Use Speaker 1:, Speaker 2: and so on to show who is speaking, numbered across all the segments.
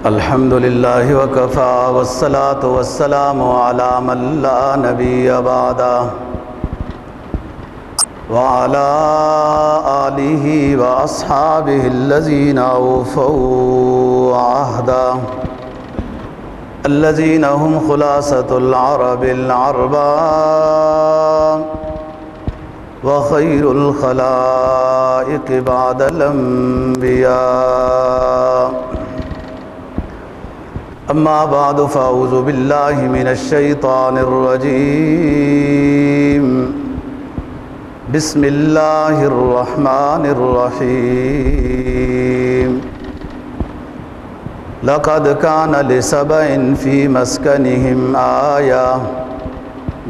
Speaker 1: الحمد للہ وکفا والصلاة والسلام علی من لا نبی بعدہ وعلی آلہ واصحابہ الذین اوفوا عہدا الذین هم خلاصۃ العرب العربا وخیر الخلائق بعد الانبیاء اما بعد فاعوذ باللہ من الشیطان الرجیم بسم اللہ الرحمن الرحیم لقد كان لسبع في مسكنهم آية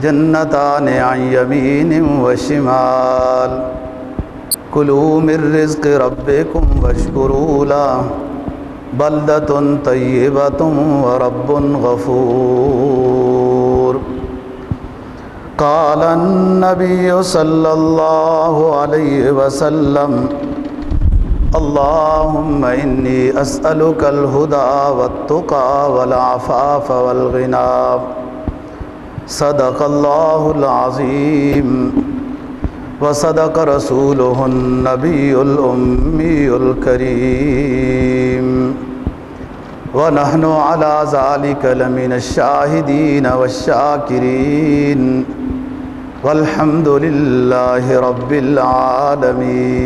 Speaker 1: جنتان عن يمين وشمال كلوا من رزق ربكم واشكروا له بلدة طيبة ورب غفور قال النبي صلى الله عليه وسلم اللهم إني أسألك الهدى والتقى والعفاف والغنى صدق الله العظيم وصدق رسوله النبي الأمي الكريم ونحن على ذلك لمن الشاهدين والشاكرين والحمد لله رب العالمين۔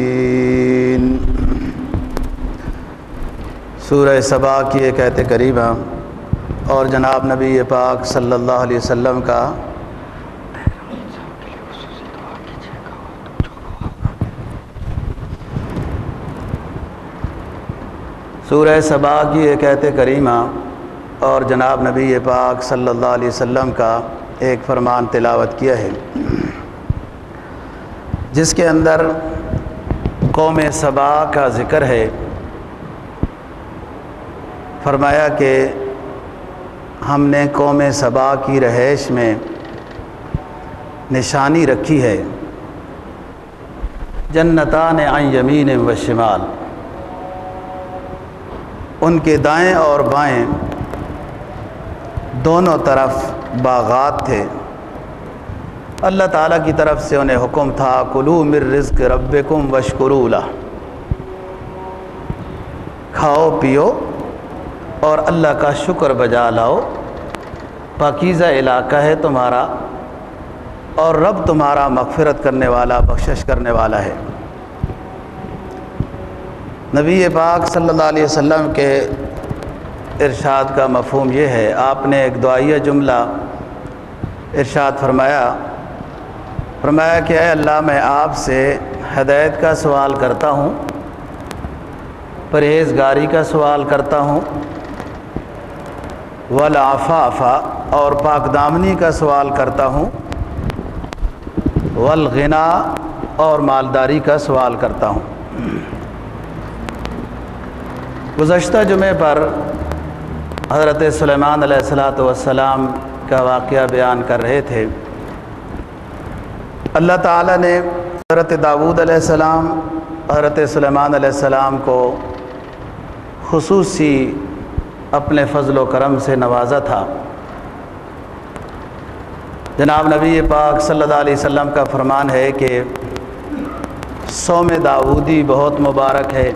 Speaker 1: سورہ سبا کی ایک آیت کریمہ اور جناب نبی پاک صلی اللہ علیہ وسلم کا سورہ سبا کی ایک آیت کریمہ اور جناب نبی پاک صلی اللہ علیہ وسلم کا ایک فرمان تلاوت کیا ہے، جس کے اندر قوم سبا کا ذکر ہے۔ فرمایا کہ ہم نے قوم سبا کی رہائش میں نشانی رکھی ہے، جنتان عن یمین و شمال، ان کے دائیں اور بائیں دونوں طرف باغات تھے۔ اللہ تعالیٰ کی طرف سے انہیں حکم تھا کلوا من رزق ربکم واشکروا لہ، کھاؤ پیو اور اللہ کا شکر بجا لاؤ، پاکیزہ علاقہ ہے تمہارا اور رب تمہارا مغفرت کرنے والا، بخشش کرنے والا ہے۔ نبی پاک صلی اللہ علیہ وسلم کے ارشاد کا مفہوم یہ ہے، آپ نے ایک دعائیہ جملہ ارشاد فرمایا کہ اے اللہ، میں آپ سے ہدایت کا سوال کرتا ہوں، پرہیزگاری کا سوال کرتا ہوں، والعفاف اور پاک دامنی کا سوال کرتا ہوں، والغنا اور مالداری کا سوال کرتا ہوں۔ گزشتہ جمعے پر حضرت سلیمان علیہ السلام کا واقعہ بیان کر رہے تھے۔ اللہ تعالیٰ نے حضرت داؤد علیہ السلام، حضرت سلیمان علیہ السلام کو خصوصی اپنے فضل و کرم سے نوازا تھا۔ جناب نبی پاک صلی اللہ علیہ وسلم کا فرمان ہے کہ صوم داؤدی بہت مبارک ہے،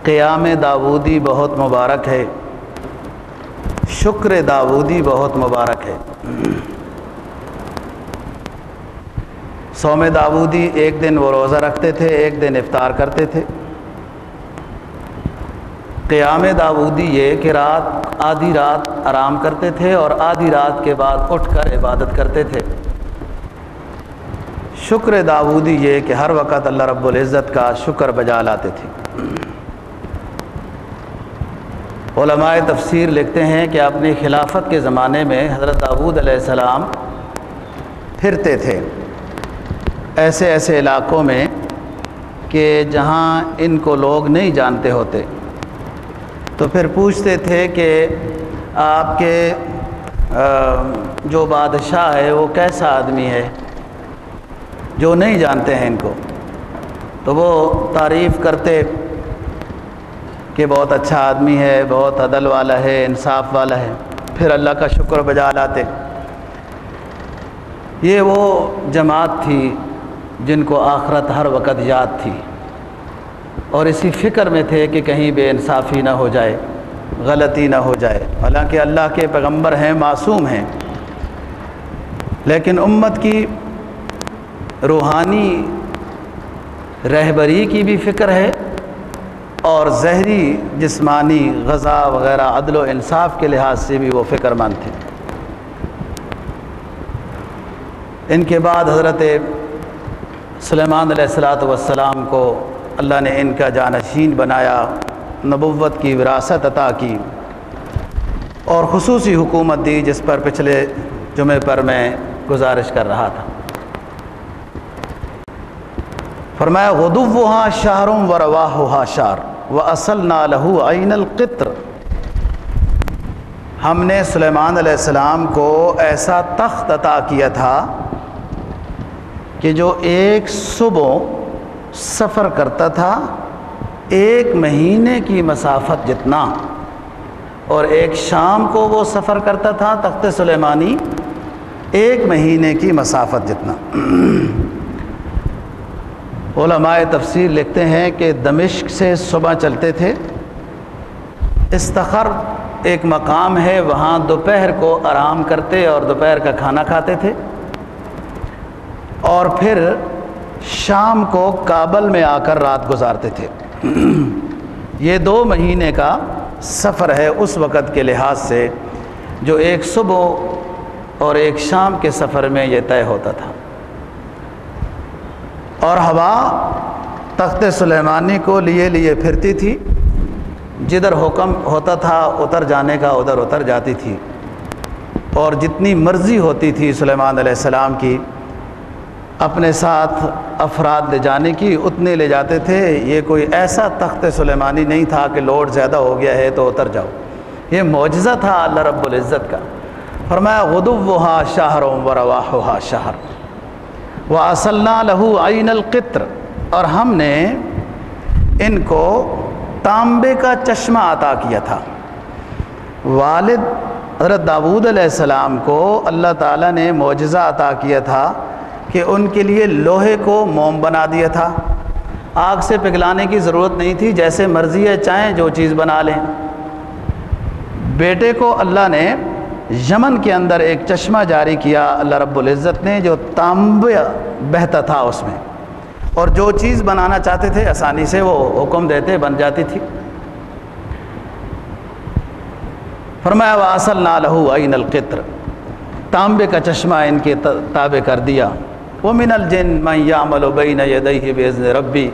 Speaker 1: قیام داؤدی بہت مبارک ہے، شکر داؤدی بہت مبارک ہے۔ صوم داؤدی ایک دن وہ روزہ رکھتے تھے، ایک دن افطار کرتے تھے۔ قیام داؤدی یہ کہ آدھی رات آرام کرتے تھے اور آدھی رات کے بعد اٹھ کر عبادت کرتے تھے۔ شکر داؤدی یہ کہ ہر وقت اللہ رب العزت کا شکر بجا لاتے تھے۔ علماء تفسیر لکھتے ہیں کہ اپنی خلافت کے زمانے میں حضرت داؤد علیہ السلام پھرتے تھے ایسے علاقوں میں کہ جہاں ان کو لوگ نہیں جانتے ہوتے، تو پھر پوچھتے تھے کہ آپ کے جو بادشاہ ہے وہ کیسا آدمی ہے، جو نہیں جانتے ہیں ان کو، تو وہ تعریف کرتے کہ بہت اچھا آدمی ہے، بہت عدل والا ہے، انصاف والا ہے، پھر اللہ کا شکر بجا لاتے۔ یہ وہ جماعت تھی جن کو آخرت ہر وقت یاد تھی، اور اسی فکر میں تھے کہ کہیں بے انصافی نہ ہو جائے، غلطی نہ ہو جائے۔ حالانکہ اللہ کے پیغمبر ہیں، معصوم ہیں، لیکن امت کی روحانی رہبری کی بھی فکر ہے، اور ظاہری جسمانی غذا وغیرہ عدل و انصاف کے لحاظ سے بھی وہ فکر مند تھے۔ ان کے بعد حضرت سلیمان علیہ السلام کو اللہ نے ان کا جانشین بنایا، نبوت کی وراثت عطا کی، اور خصوصی حکومت دی، جس پر پچھلے جمعے پر میں گزارش کر رہا تھا۔ فرمایا غدوہا شہر ورواحها شہر وَأَصَلْنَا لَهُ عَيْنَ الْقِطْرِ۔ ہم نے سلیمان علیہ السلام کو ایسا تخت عطا کیا تھا کہ جو ایک صبح سفر کرتا تھا 1 مہینے کی مسافت جتنا، اور ایک شام کو وہ سفر کرتا تھا تخت سلیمانی 1 مہینے کی مسافت جتنا۔ علماء تفسیر لکھتے ہیں کہ دمشق سے صبح چلتے تھے، استخر ایک مقام ہے، وہاں دوپہر کو آرام کرتے اور دوپہر کا کھانا کھاتے تھے، اور پھر شام کو کابل میں آ کر رات گزارتے تھے۔ یہ 2 مہینے کا سفر ہے اس وقت کے لحاظ سے، جو ایک صبح اور ایک شام کے سفر میں یہ طے ہوتا تھا۔ اور ہوا تخت سلیمانی کو لیے پھرتی تھی، جدھر حکم ہوتا تھا اتر جانے کا ادھر اتر جاتی تھی، اور جتنی مرضی ہوتی تھی سلیمان علیہ السلام کی اپنے ساتھ افراد لے جانے کی اتنے لے جاتے تھے۔ یہ کوئی ایسا تخت سلیمانی نہیں تھا کہ لوڈ زیادہ ہو گیا ہے تو اتر جاؤ، یہ معجزہ تھا اللہ رب العزت کا۔ فرمایا غدوہا شہر ورواحها شہر وَأَصَلْنَا لَهُ عَيْنَ الْقِطْرِ، اور ہم نے ان کو تانبے کا چشمہ عطا کیا تھا۔ والد حضرت داؤد علیہ السلام کو اللہ تعالیٰ نے معجزہ عطا کیا تھا کہ ان کے لیے لوہے کو موم بنا دیا تھا، آگ سے پگھلانے کی ضرورت نہیں تھی، جیسے مرضی ہے چاہیں جو چیز بنا لیں۔ بیٹے کو اللہ نے یمن کے اندر ایک چشمہ جاری کیا اللہ رب العزت نے، جو تانبے بہتا تھا اس میں، اور جو چیز بنانا چاہتے تھے آسانی سے وہ حکم دیتے بن جاتی تھی۔ فرمایا وَأَصَلْنَا لَهُ عَيْنَ الْقِطْرِ، تانبے کا چشمہ ان کے تابع کر دیا۔ وَمِنَ الْجِنِّ مَن يَعْمَلُ بَيْنَ يَدَيْهِ بِإِذْنِ رَبِّهِ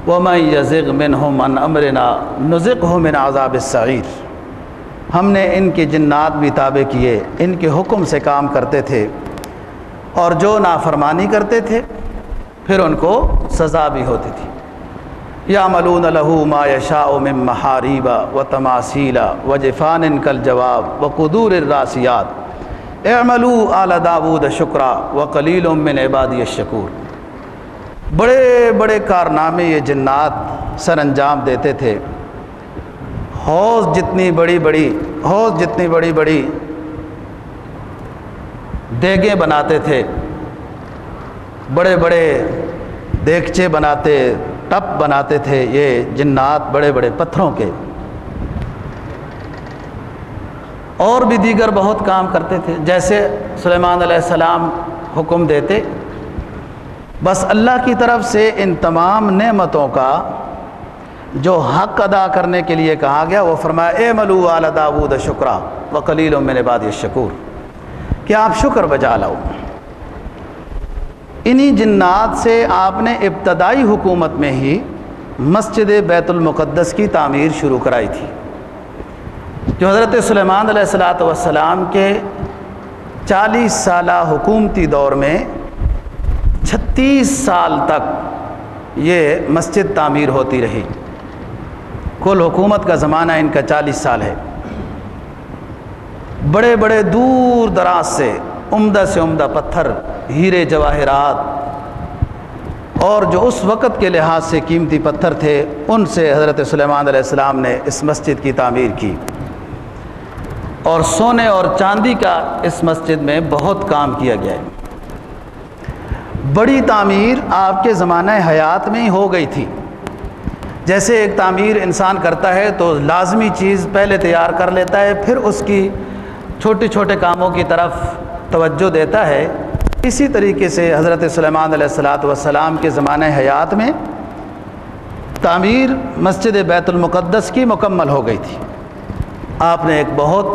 Speaker 1: وَمَن يَزِغْ مِنْهُمْ عَنْ أَمْرِنَا نُذِقْهُ مِنْ عَذَابِ السَّعِيرِ۔ ہم نے ان کے جنات بھی تابع کیے، ان کے حکم سے کام کرتے تھے، اور جو نافرمانی کرتے تھے پھر ان کو سزا بھی ہوتی تھی۔ يَعْمَلُونَ لَهُ مَا يَشَاءُ مِن مَحَارِيبَ وَتَمَاثِيلَ وَجِفَانٍ كَالْجَوَابِ وَقُدُورِ الرَّاسِيَاتِ اعْمَلُوا آلَ داؤد شُكْرًا وَقَلِيلٌ مِّنْ عِبَادِيَ الشَّكُورُ۔ بڑے بڑے کارنامے یہ جنات سر انجام دیتے تھے۔ حوض جتنی بڑی بڑی دیگیں بناتے تھے، بڑے بڑے دیگچے بناتے، ٹپ بناتے تھے یہ جنات بڑے بڑے پتھروں کے، اور بھی دیگر بہت کام کرتے تھے۔ جیسے سلیمان علیہ السلام حکم دیتے، بس اللہ کی طرف سے ان تمام نعمتوں کا جو حق ادا کرنے کے لیے کہا گیا، وہ فرمایا اعملوا آل داؤد شکرا وقلیل من عبادی الشکور، کہ آپ شکر بجا لاؤ۔ انہی جنات سے آپ نے ابتدائی حکومت میں ہی مسجد بیت المقدس کی تعمیر شروع کرائی تھی، جو حضرت سلیمان علیہ السلام کے 40 سالہ حکومتی دور میں 36 سال تک یہ مسجد تعمیر ہوتی رہی۔ کل حکومت کا زمانہ ان کا 40 سال ہے۔ بڑے بڑے دور دراز سے عمدہ پتھر، ہیرے جواہرات، اور جو اس وقت کے لحاظ سے قیمتی پتھر تھے ان سے حضرت سلیمان علیہ السلام نے اس مسجد کی تعمیر کی، اور سونے اور چاندی کا اس مسجد میں بہت کام کیا گیا ہے۔ بڑی تعمیر آپ کے زمانہ حیات میں ہی ہو گئی تھی۔ جیسے ایک تعمیر انسان کرتا ہے تو لازمی چیز پہلے تیار کر لیتا ہے، پھر اس کی چھوٹے چھوٹے کاموں کی طرف توجہ دیتا ہے، اسی طریقے سے حضرت سلیمان علیہ السلام کے زمانہ حیات میں تعمیر مسجد بیت المقدس کی مکمل ہو گئی تھی۔ آپ نے ایک بہت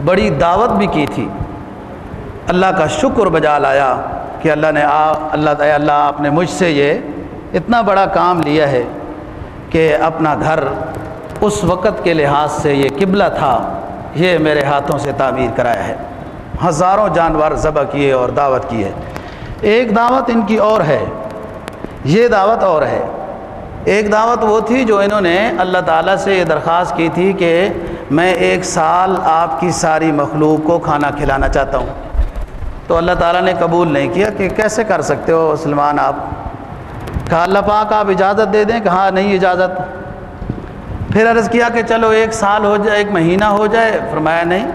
Speaker 1: بڑی دعوت بھی کی تھی، اللہ کا شکر بجا لایا کہ اللہ آپ نے مجھ سے یہ اتنا بڑا کام لیا ہے کہ اپنا گھر اس وقت کے لحاظ سے یہ قبلہ تھا، یہ میرے ہاتھوں سے تعمیر کرایا ہے۔ ہزاروں جانور ذبح کیے اور دعوت کی ہے۔ ایک دعوت ان کی اور ہے، یہ دعوت اور ہے۔ ایک دعوت وہ تھی جو انہوں نے اللہ تعالیٰ سے یہ درخواست کی تھی کہ میں 1 سال آپ کی ساری مخلوق کو کھانا کھلانا چاہتا ہوں، تو اللہ تعالیٰ نے قبول نہیں کیا کہ کیسے کر سکتے ہو سلمان آپ؟ کہا اللہ پاک آپ اجازت دے دیں، کہا نہیں اجازت۔ پھر عرض کیا کہ چلو 1 سال ہو جائے، 1 مہینہ ہو جائے، فرمایا نہیں،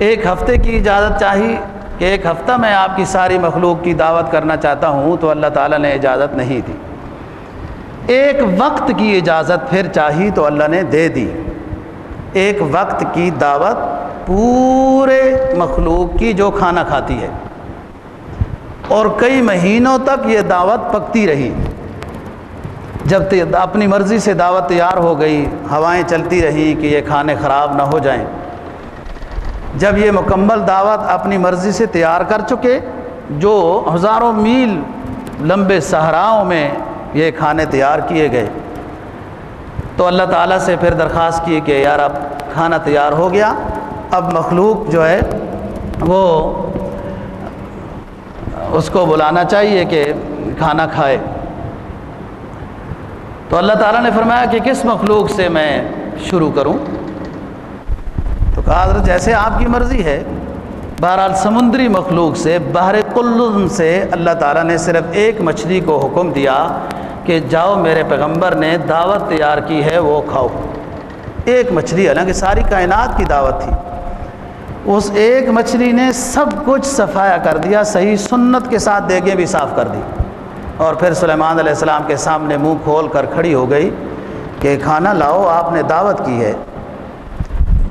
Speaker 1: 1 ہفتے کی اجازت چاہی کہ 1 ہفتہ میں آپ کی ساری مخلوق کی دعوت کرنا چاہتا ہوں، تو اللہ تعالیٰ نے اجازت نہیں دی۔ 1 وقت کی اجازت پھر چاہی تو اللہ نے دے دی۔ 1 وقت کی دعوت پورے مخلوق کی جو کھانا کھاتی ہے، اور کئی مہینوں تک یہ دعوت پکتی رہی۔ جب اپنی مرضی سے دعوت تیار ہو گئی، ہوائیں چلتی رہی کہ یہ کھانے خراب نہ ہو جائیں۔ جب یہ مکمل دعوت اپنی مرضی سے تیار کر چکے، جو ہزاروں میل لمبے صحراؤں میں یہ کھانے تیار کیے گئے، تو اللہ تعالیٰ سے پھر درخواست کی کہ یار اب کھانا تیار ہو گیا، اب مخلوق جو ہے وہ اس کو بلانا چاہیے کہ کھانا کھائے۔ تو اللہ تعالیٰ نے فرمایا کہ کس مخلوق سے میں شروع کروں؟ تو کہا حضرت جیسے آپ کی مرضی ہے۔ بہرحال سمندری مخلوق سے، بحر قلزم سے اللہ تعالیٰ نے صرف ایک مچھلی کو حکم دیا کہ جاؤ میرے پیغمبر نے دعوت تیار کی ہے وہ کھاؤ۔ ایک مچھلی، حالانکہ ساری کائنات کی دعوت تھی، اس ایک مچھلی نے سب کچھ صفایا کر دیا، صحیح سنت کے ساتھ دیگیں بھی صاف کر دی، اور پھر سلیمان علیہ السلام کے سامنے منہ کھول کر کھڑی ہو گئی کہ کھانا لاؤ، آپ نے دعوت کی ہے۔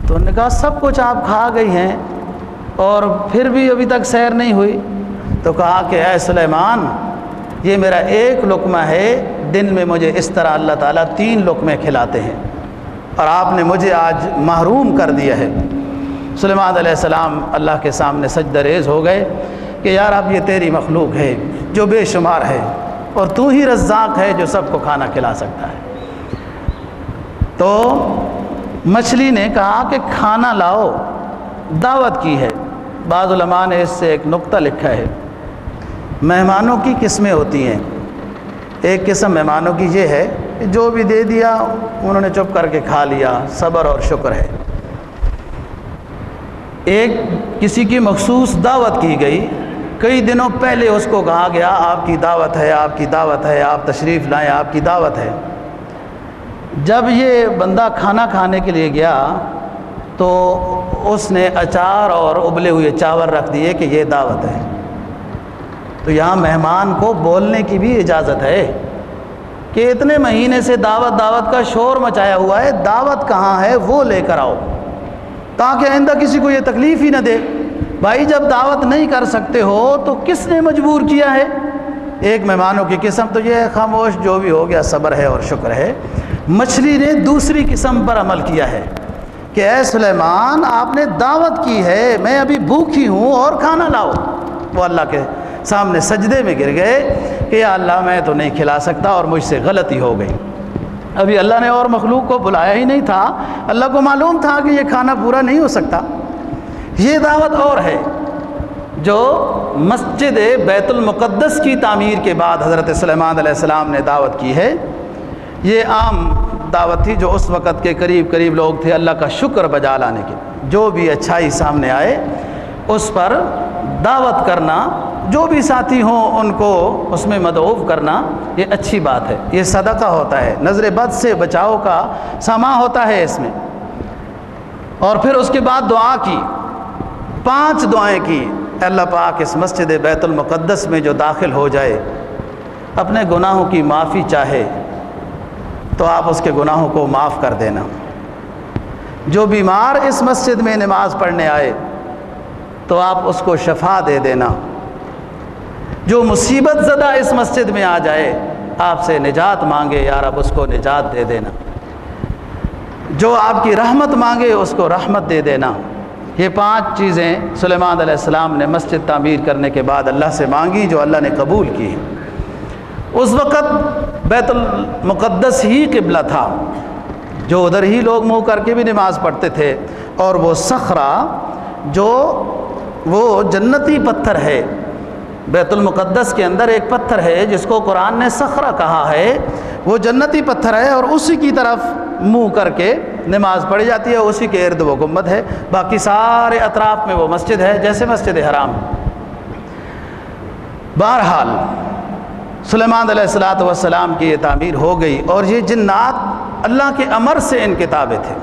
Speaker 1: تو انہوں نے کہا سب کچھ آپ کھا گئی ہیں اور پھر بھی ابھی تک سیر نہیں ہوئی۔ تو کہا کہ اے سلیمان، یہ میرا ایک لقمہ ہے، دن میں مجھے اس طرح اللہ تعالیٰ 3 لقمے کھلاتے ہیں، اور آپ نے مجھے آج محروم کر دیا ہے۔ سلیمان علیہ السلام اللہ کے سامنے سجدہ ریز ہو گئے کہ یار اب یہ تیری مخلوق ہے جو بے شمار ہے، اور تو ہی رزاق ہے جو سب کو کھانا کھلا سکتا ہے۔ تو مچھلی نے کہا کہ کھانا لاؤ، دعوت کی ہے۔ بعض علماء نے اس سے ایک نقطہ لکھا ہے، مہمانوں کی قسمیں ہوتی ہیں۔ ایک قسم مہمانوں کی یہ ہے کہ جو بھی دے دیا انہوں نے چپ کر کے کھا لیا، صبر اور شکر ہے۔ ایک کسی کی مخصوص دعوت کی گئی، کئی دنوں پہلے اس کو کہا گیا آپ کی دعوت ہے، آپ کی دعوت ہے، آپ تشریف لائیں، آپ کی دعوت ہے۔ جب یہ بندہ کھانا کھانے کے لیے گیا تو اس نے اچار اور ابلے ہوئے چاول رکھ دیے کہ یہ دعوت ہے۔ تو یہاں مہمان کو بولنے کی بھی اجازت ہے کہ اتنے مہینے سے دعوت کا شور مچایا ہوا ہے، دعوت کہاں ہے وہ لے کر آؤ، تاکہ آئندہ کسی کو یہ تکلیف ہی نہ دے۔ بھائی جب دعوت نہیں کر سکتے ہو تو کس نے مجبور کیا ہے؟ ایک مہمانوں کی قسم تو یہ ہے خاموش، جو بھی ہو گیا صبر ہے اور شکر ہے۔ مچھلی نے دوسری قسم پر عمل کیا ہے کہ اے سلیمان آپ نے دعوت کی ہے، میں ابھی بھوکھی ہوں اور کھانا لاؤ۔ وہ اللہ کے سامنے سجدے میں گر گئے کہ یا اللہ میں تو نہیں کھلا سکتا اور مجھ سے غلطی ہو گئی۔ ابھی اللہ نے اور مخلوق کو بلایا ہی نہیں تھا، اللہ کو معلوم تھا کہ یہ کھانا پورا نہیں ہو سکتا۔ یہ دعوت اور ہے جو مسجد بیت المقدس کی تعمیر کے بعد حضرت سلیمان علیہ السلام نے دعوت کی ہے۔ یہ عام دعوت تھی جو اس وقت کے قریب لوگ تھے اللہ کا شکر بجا لانے کے، جو بھی اچھائی سامنے آئے اس پر دعوت کرنا جو بھی ساتھی ہوں ان کو اس میں مدعو کرنا یہ اچھی بات ہے، یہ صدقہ ہوتا ہے، نظر بد سے بچاؤ کا سامان ہوتا ہے اس میں۔ اور پھر اس کے بعد دعا کی، 5 دعائیں کی۔ اللہ پاک اس مسجد بیت المقدس میں جو داخل ہو جائے اپنے گناہوں کی معافی چاہے تو آپ اس کے گناہوں کو معاف کر دینا۔ جو بیمار اس مسجد میں نماز پڑھنے آئے تو آپ اس کو شفا دے دینا۔ جو مصیبت زدہ اس مسجد میں آ جائے آپ سے نجات مانگے، یا رب اس کو نجات دے دینا۔ جو آپ کی رحمت مانگے اس کو رحمت دے دینا۔ یہ 5 چیزیں سلیمان علیہ السلام نے مسجد تعمیر کرنے کے بعد اللہ سے مانگی، جو اللہ نے قبول کی۔ اس وقت بیت المقدس ہی قبلہ تھا، جو ادھر ہی لوگ منہ کر کے بھی نماز پڑھتے تھے، اور وہ صخرہ جو وہ جنتی پتھر ہے، بیت المقدس کے اندر ایک پتھر ہے جس کو قرآن نے صخرہ کہا ہے، وہ جنتی پتھر ہے، اور اسی کی طرف منہ کر کے نماز پڑھی جاتی ہے، اسی کے ارد وہ گنبد ہے، باقی سارے اطراف میں وہ مسجد ہے جیسے مسجد حرام۔ بہرحال سلیمان علیہ السلام کی یہ تعمیر ہو گئی، اور یہ جنات اللہ کے امر ان کے تابع تھے۔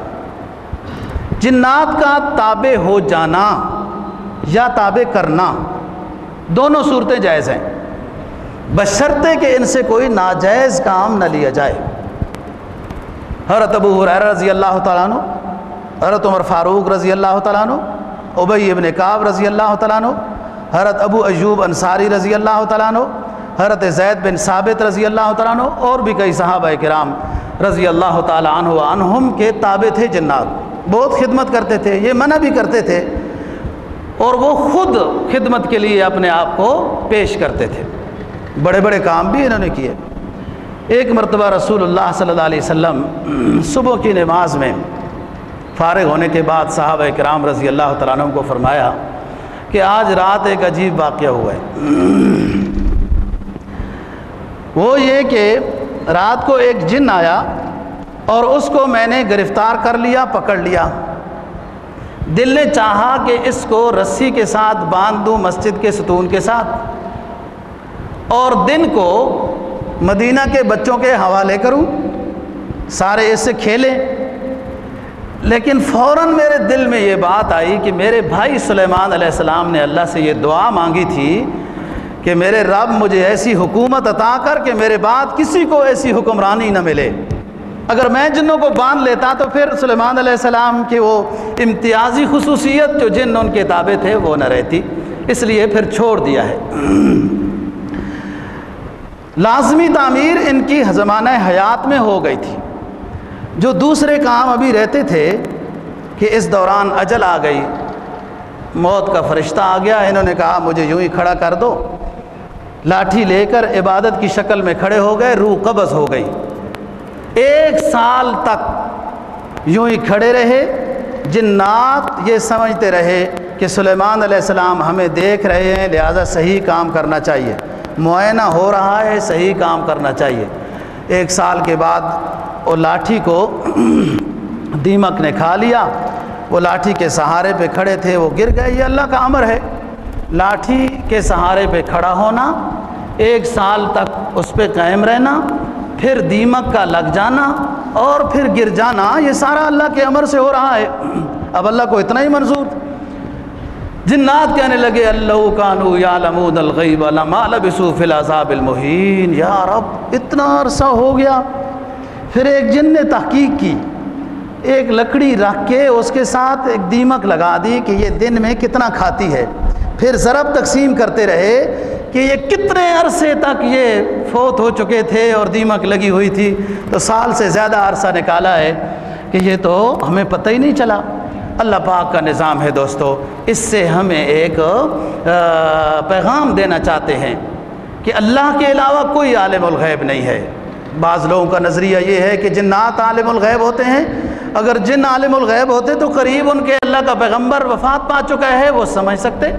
Speaker 1: جنات کا تابع ہو جانا یا تابع کرنا دونوں صورتیں جائز ہیں، بشرطے کہ ان سے کوئی ناجائز کام نہ لیا جائے۔ حضرت ابو ہریرہ رضی اللہ تعالیٰ عنہ، حضرت عمر فاروق رضی اللہ تعالیٰ عنہ، ابی ابن کعب رضی اللہ تعالیٰ عنہ، حضرت ابو ایوب انصاری رضی اللہ تعالیٰ عنہ، حضرت زید بن ثابت رضی اللہ تعالیٰ عنہ، اور بھی کئی صحابہ کرام رضی اللہ تعالیٰ عنہ عنہم کے تابع تھے جنات۔ بہت خدمت کرتے تھے، یہ منع بھی کرتے تھے، اور وہ خود خدمت کے لیے اپنے آپ کو پیش کرتے تھے۔ بڑے بڑے کام بھی انہوں نے کیے۔ ایک مرتبہ رسول اللہ صلی اللہ علیہ وسلم صبح کی نماز میں فارغ ہونے کے بعد صحابہ کرام رضی اللہ تعالیٰ عنہ کو فرمایا کہ آج رات ایک عجیب واقعہ ہوا ہے۔ وہ یہ کہ رات کو ایک جن آیا اور اس کو میں نے گرفتار کر لیا، پکڑ لیا۔ دل نے چاہا کہ اس کو رسی کے ساتھ باندھ دوں مسجد کے ستون کے ساتھ، اور دن کو مدینہ کے بچوں کے حوالے کروں، سارے اس سے کھیلیں۔ لیکن فوراً میرے دل میں یہ بات آئی کہ میرے بھائی سلیمان علیہ السلام نے اللہ سے یہ دعا مانگی تھی کہ میرے رب مجھے ایسی حکومت عطا کر کہ میرے بعد کسی کو ایسی حکمرانی نہ ملے۔ اگر میں جنوں کو باندھ لیتا تو پھر سلیمان علیہ السلام کی وہ امتیازی خصوصیت جو جن ان کے تابع تھے وہ نہ رہتی، اس لیے پھر چھوڑ دیا ہے۔ لازمی تعمیر ان کی زمانہ حیات میں ہو گئی تھی۔ جو دوسرے کام ابھی رہتے تھے کہ اس دوران اجل آ گئی، موت کا فرشتہ آ گیا، انہوں نے کہا مجھے یوں ہی کھڑا کر دو، لاٹھی لے کر عبادت کی شکل میں کھڑے ہو گئے، روح قبض ہو گئی۔ 1 سال تک یوں ہی کھڑے رہے۔ جنات یہ سمجھتے رہے کہ سلیمان علیہ السلام ہمیں دیکھ رہے ہیں، لہذا صحیح کام کرنا چاہیے، معائنہ ہو رہا ہے، صحیح کام کرنا چاہیے۔ 1 سال کے بعد وہ لاٹھی کو دیمک نے کھا لیا، وہ لاٹھی کے سہارے پہ کھڑے تھے، وہ گر گئے۔ یہ اللہ کا امر ہے، لاٹھی کے سہارے پہ کھڑا ہونا، 1 سال تک اس پہ قائم رہنا، پھر دیمک کا لگ جانا اور پھر گر جانا، یہ سارا اللہ کے امر سے ہو رہا ہے۔ اب اللہ کو اتنا ہی منظور۔ جنات کہنے لگے اللہ کانوا یعلمون الغیب لما لبثوا فی العذاب المہین، یا رب اتنا عرصہ ہو گیا۔ پھر ایک جن نے تحقیق کی، ایک لکڑی رکھ کے اس کے ساتھ ایک دیمک لگا دی کہ یہ دن میں کتنا کھاتی ہے، پھر ضرب تقسیم کرتے رہے کہ یہ کتنے عرصے تک یہ فوت ہو چکے تھے اور دیمک لگی ہوئی تھی، تو سال سے زیادہ عرصہ نکالا ہے کہ یہ تو ہمیں پتہ ہی نہیں چلا۔ اللہ پاک کا نظام ہے دوستو۔ اس سے ہمیں ایک پیغام دینا چاہتے ہیں کہ اللہ کے علاوہ کوئی عالم الغیب نہیں ہے۔ بعض لوگوں کا نظریہ یہ ہے کہ جنات عالم الغیب ہوتے ہیں، اگر جن عالم الغیب ہوتے تو قریب ان کے اللہ کا پیغمبر وفات پا چکا ہے، وہ سمجھ سکتے۔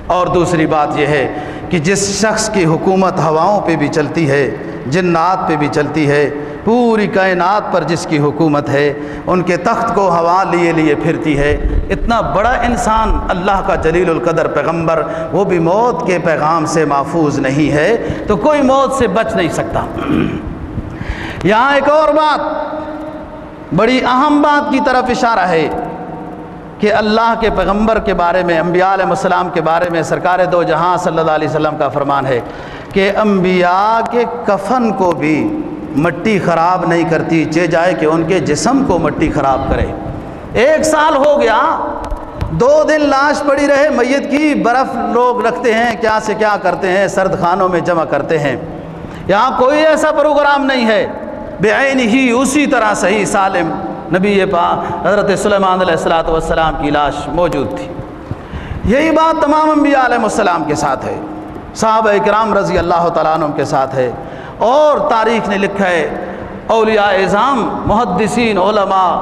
Speaker 1: اور دوسری بات یہ ہے کہ جس شخص کی حکومت ہواؤں پہ بھی چلتی ہے، جنات پہ بھی چلتی ہے، پوری کائنات پر جس کی حکومت ہے، ان کے تخت کو ہوا لیے لیے پھرتی ہے۔ اتنا بڑا انسان، اللہ کا جلیل القدر پیغمبر، وہ بھی موت کے پیغام سے محفوظ نہیں ہے، تو کوئی موت سے بچ نہیں سکتا۔ یہاں ایک اور بات، بڑی اہم بات کی طرف اشارہ ہے کہ اللہ کے پیغمبر کے بارے میں، انبیاء علیہ السلام کے بارے میں سرکار دو جہاں صلی اللہ علیہ وسلم کا فرمان ہے کہ انبیاء کے کفن کو بھی مٹی خراب نہیں کرتی، چہ جائے کہ ان کے جسم کو مٹی خراب کرے۔ 1 سال ہو گیا، 2 دن لاش پڑی رہے میت کی، برف لوگ رکھتے ہیں، کیا سے کیا کرتے ہیں، سرد خانوں میں جمع کرتے ہیں۔ یہاں کوئی ایسا پروگرام نہیں ہے، بعین ہی اسی طرح صحیح سالم نبی پاک حضرت سلیمان علیہ السلام کی لاش موجود تھی۔ یہی بات تمام انبیاء علیہ السلام کے ساتھ ہے، صحابہ کرام رضی اللہ تعالیٰ عنہ کے ساتھ ہے، اور تاریخ نے لکھا ہے اولیاء اعظام، محدثین، علماء،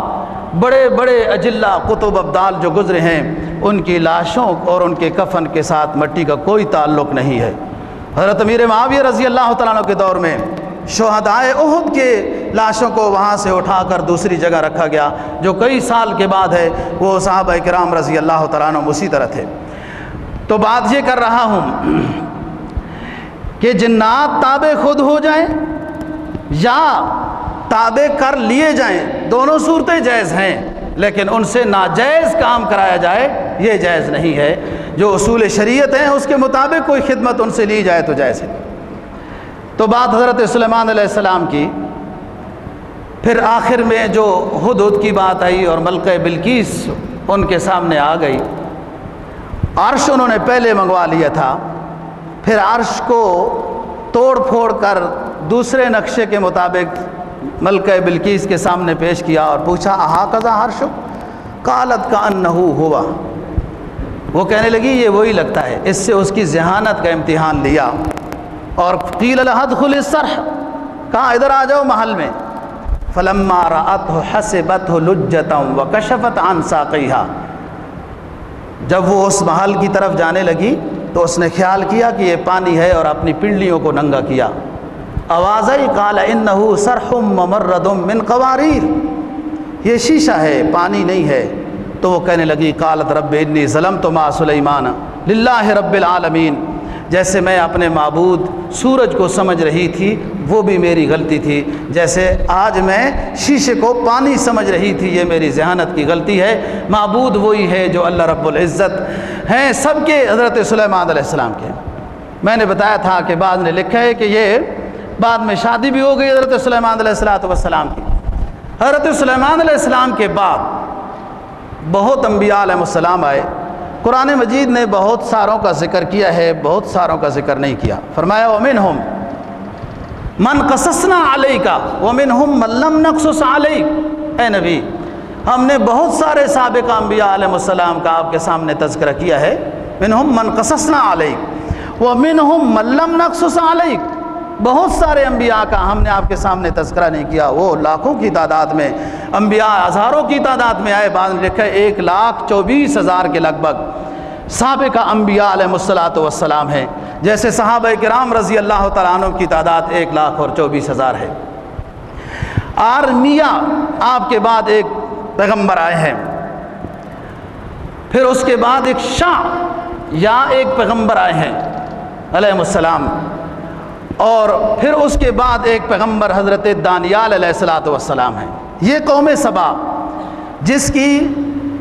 Speaker 1: بڑے بڑے اجلہ، کتب ابدال جو گزرے ہیں، ان کی لاشوں اور ان کے کفن کے ساتھ مٹی کا کوئی تعلق نہیں ہے۔ حضرت امیر معاویہ رضی اللہ تعالیٰ عنہ کے دور میں شہدائے احد کے لاشوں کو وہاں سے اٹھا کر دوسری جگہ رکھا گیا، جو کئی سال کے بعد ہے، وہ صحابہ کرام رضی اللہ تعالیٰ عنہ اسی طرح تھے۔ تو بات یہ کر رہا ہوں کہ جنات تابع خود ہو جائیں یا تابع کر لیے جائیں، دونوں صورتیں جائز ہیں، لیکن ان سے ناجائز کام کرایا جائے یہ جائز نہیں ہے۔ جو اصول شریعت ہیں اس کے مطابق کوئی خدمت ان سے لی جائے تو جائز ہے۔ تو بات حضرت سلیمان علیہ السلام کی، پھر آخر میں جو ہدہد کی بات آئی اور ملکہ بلقیس ان کے سامنے آ گئی، عرش انہوں نے پہلے منگوا لیا تھا، پھر عرش کو توڑ پھوڑ کر دوسرے نقشے کے مطابق ملکہ بلقیس کے سامنے پیش کیا اور پوچھا اہٰذا عرشک؟ قالت کأنہ ہوا، وہ کہنے لگی یہ وہی لگتا ہے۔ اس سے اس کی ذہانت کا امتحان لیا، اور قیل لہا ادخل الصرح، کہا ادھر آ جاؤ محل میں۔ فلما رأتہ حسبتہ لجۃ وکشفت عن ساقیہا، جب وہ اس محل کی طرف جانے لگی تو اس نے خیال کیا کہ یہ پانی ہے، اور اپنی پنڈلیوں کو ننگا کیا۔ آواز آئی قال انہ صرح ممرد من قواریر، یہ شیشہ ہے، پانی نہیں ہے۔ تو وہ کہنے لگی قالت رب انی ظلمت مع سلیمان للہ رب العالمین، جیسے میں اپنے معبود سورج کو سمجھ رہی تھی وہ بھی میری غلطی تھی، جیسے آج میں شیشے کو پانی سمجھ رہی تھی یہ میری ذہانت کی غلطی ہے۔ معبود وہی ہے جو اللہ رب العزت ہیں سب کے، حضرت سلیمان علیہ السلام کے۔ میں نے بتایا تھا کہ بعض نے لکھا ہے کہ یہ بعد میں شادی بھی ہو گئی حضرت سلیمان علیہ السلام کی۔ حضرت سلیمان علیہ السلام کے بعد بہت انبیاء علیہ السلام آئے، قرآن مجید نے بہت ساروں کا ذکر کیا ہے، بہت ساروں کا ذکر نہیں کیا۔ فرمایا وَمِنْهُمْ مَنْ قَصَصْنَا عَلَيْكَ وَمِنْهُمْ مَنْ لَمْ نَقْصُصْ عَلَيْكَ، اے نبی ہم نے بہت سارے سابقہ انبیاء علیہ السلام کا آپ کے سامنے تذکرہ کیا ہے، مِنْهُمْ مَنْ قَصَصْنَا عَلَيْكَ وَمِنْهُمْ مَنْ لَمْ نَقْصُصْ عَلَيْكَ، بہت سارے انبیاء کا ہم نے آپ کے سامنے تذکرہ نہیں کیا۔ وہ لاکھوں کی تعداد میں، انبیاء ہزاروں کی تعداد میں آئے، بعد میں لکھا ہے 1,24,000 کے لگ بھگ سابقہ انبیاء علیہ السلام ہیں، جیسے صحابہ کرام رضی اللہ تعالیٰ عنہ کی تعداد 1,24,000 ہے۔ آرمیہ آپ کے بعد ایک پیغمبر آئے ہیں، پھر اس کے بعد ایک شاہ یا ایک پیغمبر آئے ہیں علیہ السلام، اور پھر اس کے بعد ایک پیغمبر حضرت دانیال علیہ السلام ہیں۔ یہ قوم سبا جس کی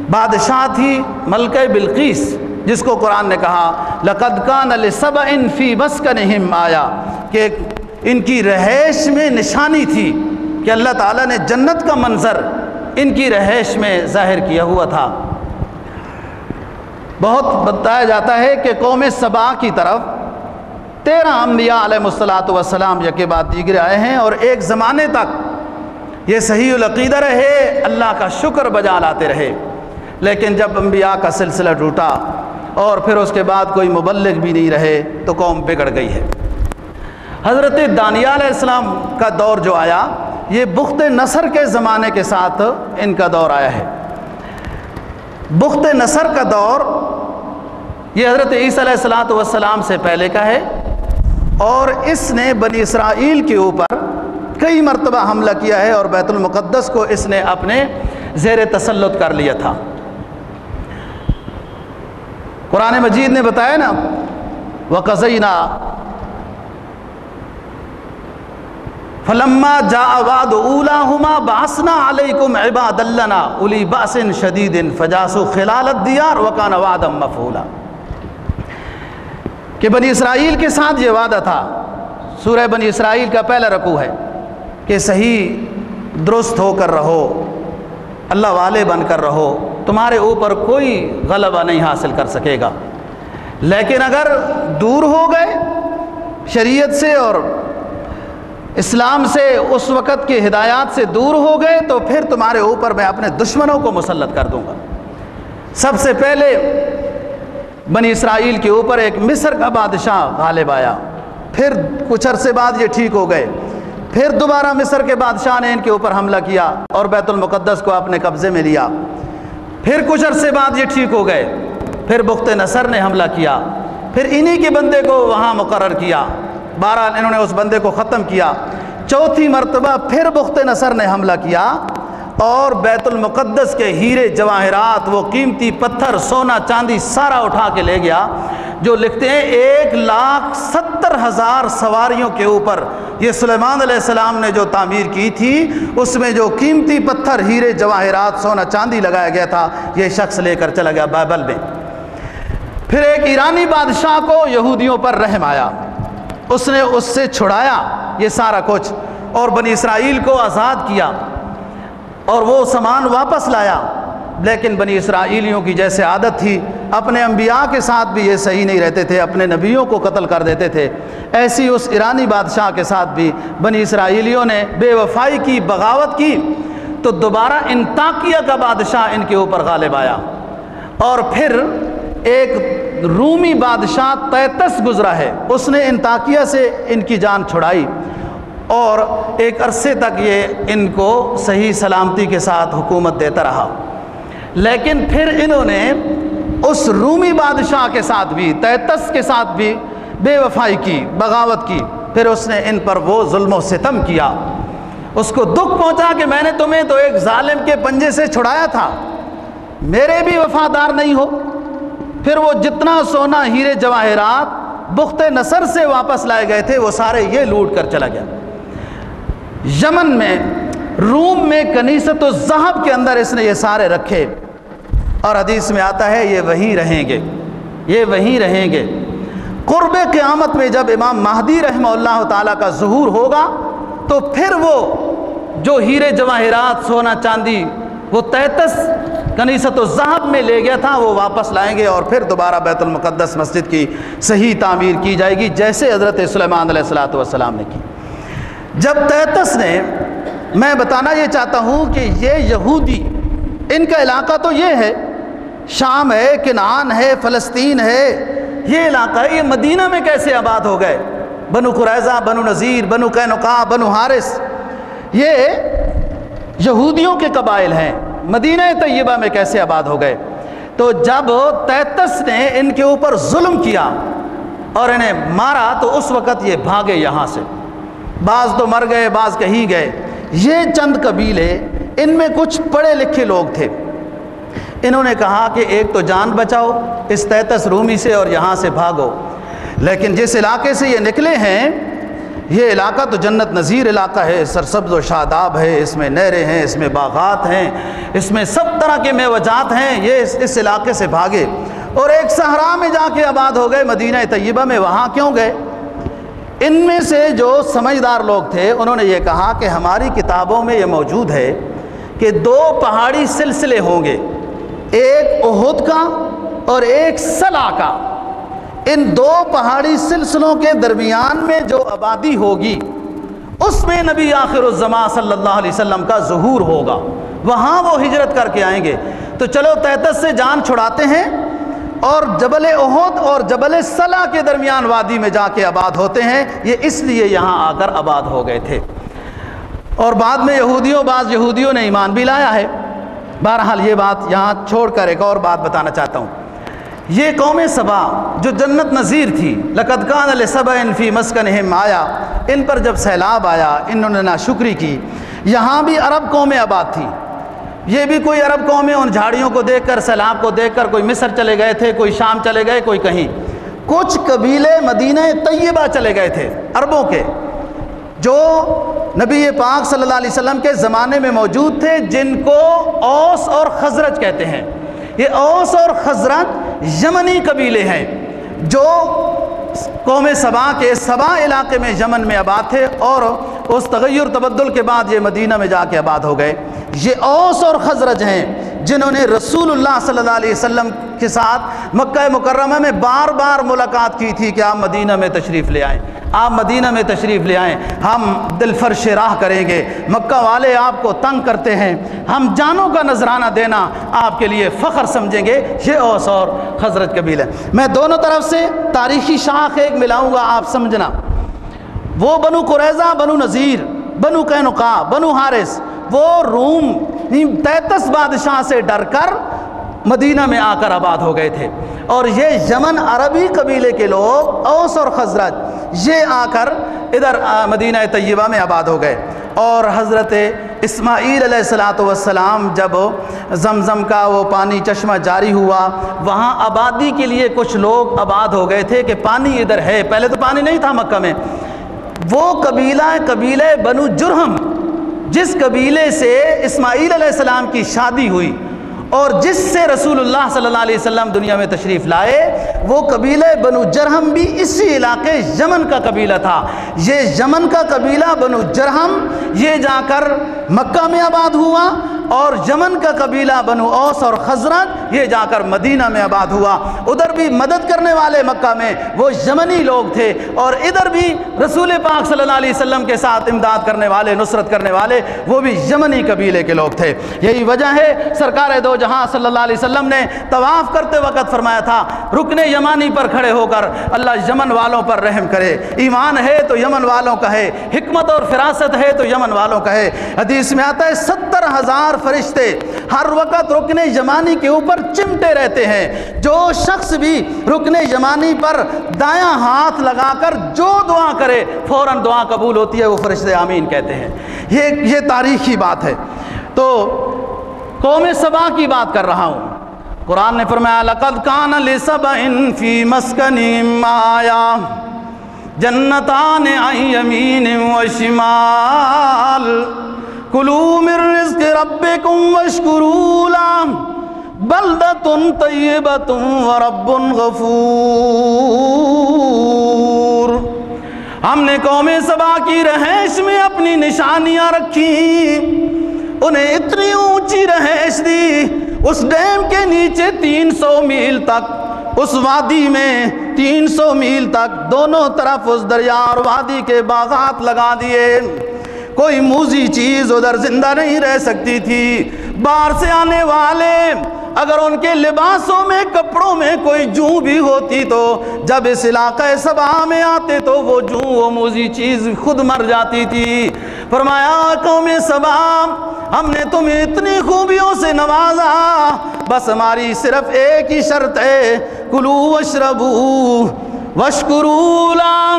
Speaker 1: بادشاہ تھی ملکہ بلقیس، جس کو قرآن نے کہا لَقَدْ كَانَ لِسَبَإٍ فِي مَسْكَنِهِمْ آیَةٌ، کہ ان کی رہائش میں نشانی تھی کہ اللہ تعالیٰ نے جنت کا منظر ان کی رہائش میں ظاہر کیا ہوا تھا۔ بہت بتایا جاتا ہے کہ قوم سبا کی طرف 13 انبیاء علیہ السلام یکے بعد دیگر آئے ہیں، اور ایک زمانے تک یہ صحیح العقیدہ رہے، اللہ کا شکر بجا لاتے رہے، لیکن جب انبیاء کا سلسلہ ٹوٹا اور پھر اس کے بعد کوئی مبلغ بھی نہیں رہے تو قوم بگڑ گئی ہے۔ حضرت دانیال علیہ السلام کا دور جو آیا، یہ بخت نصر کے زمانے کے ساتھ ان کا دور آیا ہے۔ بخت نصر کا دور یہ حضرت عیسیٰ علیہ السلام سے پہلے کا ہے، اور اس نے بنی اسرائیل کے اوپر کئی مرتبہ حملہ کیا ہے اور بیت المقدس کو اس نے اپنے زیر تسلط کر لیا تھا۔ قرآن مجید نے بتایا نا وَقَضَيْنَا فَلَمَّا جَاءَ وَعْدُ أُولَاهُمَا بَعَثْنَا عَلَيْكُمْ عِبَادًا لَّنَا أُولِي بَأْسٍ شَدِيدٍ فَجَاسُوا خِلَالَ الدِّيَارِ وَكَانَ وَعْدًا مَّفْعُولًا، کہ بنی اسرائیل کے ساتھ یہ وعدہ تھا، سورہ بنی اسرائیل کا پہلا رکوع ہے کہ صحیح درست ہو کر رہو، اللہ والے بن کر رہو، تمہارے اوپر کوئی غلبہ نہیں حاصل کر سکے گا، لیکن اگر دور ہو گئے شریعت سے اور اسلام سے، اس وقت کی ہدایات سے دور ہو گئے تو پھر تمہارے اوپر میں اپنے دشمنوں کو مسلط کر دوں گا۔ سب سے پہلے بنی اسرائیل کے اوپر ایک مصر کا بادشاہ غالب آیا، پھر کچھ عرصے بعد یہ ٹھیک ہو گئے، پھر دوبارہ مصر کے بادشاہ نے ان کے اوپر حملہ کیا اور بیت المقدس کو اپنے قبضے میں لیا، پھر کچھ عرصے بعد یہ ٹھیک ہو گئے، پھر بخت نصر نے حملہ کیا، پھر انہی کے بندے کو وہاں مقرر کیا، بہرحال انہوں نے اس بندے کو ختم کیا، چوتھی مرتبہ پھر بخت نصر نے حملہ کیا اور بیت المقدس کے ہیرے جواہرات، وہ قیمتی پتھر، سونا چاندی سارا اٹھا کے لے گیا، جو لکھتے ہیں 1,70,000 سواریوں کے اوپر یہ سلیمان علیہ السلام نے جو تعمیر کی تھی، اس میں جو قیمتی پتھر، ہیرے جواہرات، سونا چاندی لگایا گیا تھا، یہ شخص لے کر چلا گیا بابل میں۔ پھر ایک ایرانی بادشاہ کو یہودیوں پر رحم آیا، اس نے اس سے چھڑایا یہ سارا کچھ اور بنی اسرائیل کو آزاد کیا اور وہ سامان واپس لایا، لیکن بنی اسرائیلیوں کی جیسے عادت تھی، اپنے انبیاء کے ساتھ بھی یہ صحیح نہیں رہتے تھے، اپنے نبیوں کو قتل کر دیتے تھے، ایسی اس ایرانی بادشاہ کے ساتھ بھی بنی اسرائیلیوں نے بے وفائی کی، بغاوت کی، تو دوبارہ انطاکیہ کا بادشاہ ان کے اوپر غالب آیا، اور پھر ایک رومی بادشاہ تیتس گزرا ہے، اس نے انطاکیہ سے ان کی جان چھڑائی اور ایک عرصے تک یہ ان کو صحیح سلامتی کے ساتھ حکومت دیتا رہا، لیکن پھر انہوں نے اس رومی بادشاہ کے ساتھ بھی، تیتس کے ساتھ بھی بے وفائی کی، بغاوت کی، پھر اس نے ان پر وہ ظلم و ستم کیا، اس کو دکھ پہنچا کہ میں نے تمہیں تو ایک ظالم کے پنجے سے چھڑایا تھا، میرے بھی وفادار نہیں ہو، پھر وہ جتنا سونا، ہیرے جواہرات بخت نصر سے واپس لائے گئے تھے وہ سارے یہ لوٹ کر چلا گیا۔ یمن میں، روم میں کنیست الذہب کے اندر اس نے یہ سارے رکھے، اور حدیث میں آتا ہے یہ وہیں رہیں گے، یہ وہیں رہیں گے۔ قرب قیامت میں جب امام مہدی رحمہ اللہ تعالیٰ کا ظہور ہوگا تو پھر وہ جو ہیرے جواہرات، سونا چاندی وہ تیتس کنیست الذہب میں لے گیا تھا وہ واپس لائیں گے، اور پھر دوبارہ بیت المقدس مسجد کی صحیح تعمیر کی جائے گی جیسے حضرت سلیمان علیہ السلام نے کی۔ جب تیتس نے، میں بتانا یہ چاہتا ہوں کہ یہ یہودی، ان کا علاقہ تو یہ ہے، شام ہے، کنعان ہے، فلسطین ہے، یہ علاقہ ہے، یہ مدینہ میں کیسے آباد ہو گئے؟ بنو قریظہ، بنو نذیر، بنو قینقاع، بنو حارث، یہ یہودیوں کے قبائل ہیں، مدینہ طیبہ میں کیسے آباد ہو گئے؟ تو جب تیتس نے ان کے اوپر ظلم کیا اور انہیں مارا تو اس وقت یہ بھاگے یہاں سے، بعض تو مر گئے، بعض کہیں گئے۔ یہ چند قبیلے، ان میں کچھ پڑھے لکھے لوگ تھے، انہوں نے کہا کہ ایک تو جان بچاؤ اس تیتس رومی سے اور یہاں سے بھاگو، لیکن جس علاقے سے یہ نکلے ہیں یہ علاقہ تو جنت نظیر علاقہ ہے، سرسبز و شاداب ہے، اس میں نہریں ہیں، اس میں باغات ہیں، اس میں سب طرح کے میوجات ہیں، یہ اس علاقے سے بھاگے اور ایک صحرا میں جا کے آباد ہو گئے، مدینہ طیبہ میں۔ وہاں کیوں گئے؟ ان میں سے جو سمجھدار لوگ تھے انہوں نے یہ کہا کہ ہماری کتابوں میں یہ موجود ہے کہ 2 پہاڑی سلسلے ہوں گے، ایک احد کا اور ایک سلا کا، ان 2 پہاڑی سلسلوں کے درمیان میں جو آبادی ہوگی اس میں نبی آخر الزمان صلی اللہ علیہ وسلم کا ظہور ہوگا، وہاں وہ ہجرت کر کے آئیں گے۔ تو چلو تیتس سے جان چھڑاتے ہیں اور جبل احد اور جبل سلا کے درمیان وادی میں جا کے آباد ہوتے ہیں، یہ اس لیے یہاں آ کر آباد ہو گئے تھے، اور بعد میں بعض یہودیوں نے ایمان بھی لایا ہے۔ بہرحال یہ بات یہاں چھوڑ کر ایک اور بات بتانا چاہتا ہوں، یہ قوم سبا جو جنت نظیر تھی، لقد کان لسبأ فی مسکنہم آیا، ان پر جب سیلاب آیا انہوں نے ناشکری کی۔ یہاں بھی عرب قومیں آباد تھی، یہ بھی کوئی عرب قومیں ان جھاڑیوں کو دیکھ کر، سیلاب کو دیکھ کر کوئی مصر چلے گئے تھے، کوئی شام چلے گئے، کوئی کہیں۔ کچھ قبیلے مدینہ طیبہ چلے گئے تھے عربوں کے، جو نبی پاک صلی اللہ علیہ وسلم کے زمانے میں موجود تھے، جن کو اوس اور خزرج کہتے ہیں۔ یہ اوس اور خزرج یمنی قبیلے ہیں جو قوم سبا کے سبا علاقے میں یمن میں آباد تھے، اور اس تغیر تبدل کے بعد یہ مدینہ میں جا کے آباد ہو گئے۔ یہ اوس اور خزرج ہیں جنہوں نے رسول اللہ صلی اللہ علیہ وسلم کے ساتھ مکہ مکرمہ میں بار بار ملاقات کی تھی کہ آپ مدینہ میں تشریف لے آئیں، آپ مدینہ میں تشریف لے آئیں، ہم دل فرش راہ کریں گے، مکہ والے آپ کو تنگ کرتے ہیں، ہم جانوں کا نذرانہ دینا آپ کے لیے فخر سمجھیں گے۔ یہ اوس اور خزرج قبیلہ ہے۔ میں دونوں طرف سے تاریخی شاخ ایک ملاؤں گا، آپ سمجھنا۔ وہ بنو قریظہ، بنو نذیر، بنو قینقاع، بنو حارث، وہ روم 33 بادشاہ سے ڈر کر مدینہ میں آ کر آباد ہو گئے تھے، اور یہ یمن عربی قبیلے کے لوگ اوس اور خزرج یہ آ کر ادھر مدینہ طیبہ میں آباد ہو گئے۔ اور حضرت اسماعیل علیہ السلام جب زمزم کا وہ پانی چشمہ جاری ہوا، وہاں آبادی کے لیے کچھ لوگ آباد ہو گئے تھے کہ پانی ادھر ہے، پہلے تو پانی نہیں تھا مکہ میں۔ وہ قبیلہ بنو جرہم، جس قبیلے سے اسماعیل علیہ السلام کی شادی ہوئی اور جس سے رسول اللہ صلی اللہ علیہ وسلم دنیا میں تشریف لائے، وہ قبیلہ بنو جرہم بھی اسی علاقے یمن کا قبیلہ تھا۔ یہ یمن کا قبیلہ بنو جرہم یہ جا کر مکہ میں آباد ہوا، اور یمن کا قبیلہ بنو اوس اور خزرج یہ جا کر مدینہ میں آباد ہوا۔ ادھر بھی مدد کرنے والے مکہ میں وہ یمنی لوگ تھے، اور ادھر بھی رسول پاک صلی اللہ علیہ وسلم کے ساتھ امداد کرنے والے، نصرت کرنے والے وہ بھی یمنی قبیلے کے لوگ تھے۔ یہی وجہ ہے سرکار دو جہاں صلی اللہ علیہ وسلم نے طواف کرتے وقت فرمایا تھا، رکن یمانی پر کھڑے ہو کر اللہ یمن والوں پر رحم کرے، ایمان ہے تو یمن والوں کا ہے، حکمت اور فراست ہے تو یمن والوں کا ہے۔ حدیث میں آتا ہے 70,000 فرشتے ہر وقت رکن یمانی کے اوپر چمٹے رہتے ہیں، جو شخص بھی رکن یمانی پر دایاں ہاتھ لگا کر جو دعا کرے فوراً دعا قبول ہوتی ہے، وہ فرشتے آمین کہتے ہیں۔ یہ تاریخی بات ہے۔ تو قوم سبا کی بات کر رہا ہوں۔ قرآن نے فرمایا لقد کان لسبأ فی مسکنہم آیا جنتان عن یمین و شمال کلوا من رزق ربکم واشکروا لہ بلدۃ طیبۃ ورب غفور۔ ہم نے قوم سبا کی رہائش میں اپنی نشانیاں رکھی، انہیں اتنی اونچی رہائش دی، اس ڈیم کے نیچے 300 میل تک، اس وادی میں 300 میل تک دونوں طرف اس دریا اور وادی کے باغات لگا دیے، کوئی موذی چیز ادھر زندہ نہیں رہ سکتی تھی۔ باہر سے آنے والے اگر ان کے لباسوں میں، کپڑوں میں کوئی جوں بھی ہوتی تو جب اس علاقہ سبا میں آتے تو وہ جوں، وہ موذی چیز خود مر جاتی تھی۔ فرمایا قوم سبا ہم نے تمہیں اتنی خوبیوں سے نوازا، بس ہماری صرف ایک ہی شرط ہے، کلوا واشربوا واشکروا لہ،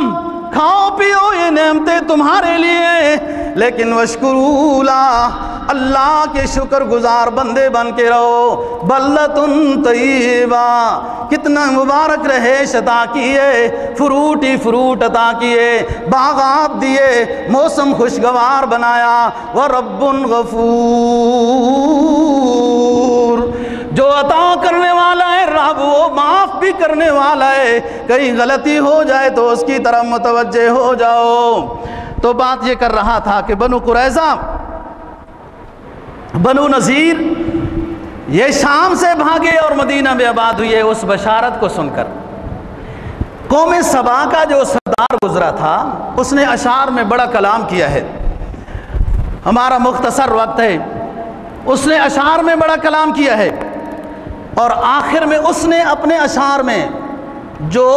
Speaker 1: کھاؤ پیو یہ نعمتیں تمہارے لیے، لیکن واشکروا لہ اللہ کے شکر گزار بندے بن کے رہو۔ بلدۃ طیبہ، کتنا مبارک رہائش عطا کیے، فروٹ ہی فروٹ عطا کیے، باغات دیے، موسم خوشگوار بنایا، ورب غفور، جو عطا کرنے والا ہے رب وہ معاف بھی کرنے والا ہے، کہیں غلطی ہو جائے تو اس کی طرف متوجہ ہو جاؤ۔ تو بات یہ کر رہا تھا کہ بنو قریظہ، بنو نذیر یہ شام سے بھاگے اور مدینہ میں آباد ہوئے اس بشارت کو سن کر۔ قوم سبا کا جو سردار گزرا تھا اس نے اشعار میں بڑا کلام کیا ہے، ہمارا مختصر وقت ہے، اس نے اشعار میں بڑا کلام کیا ہے، اور آخر میں اس نے اپنے اشعار میں جو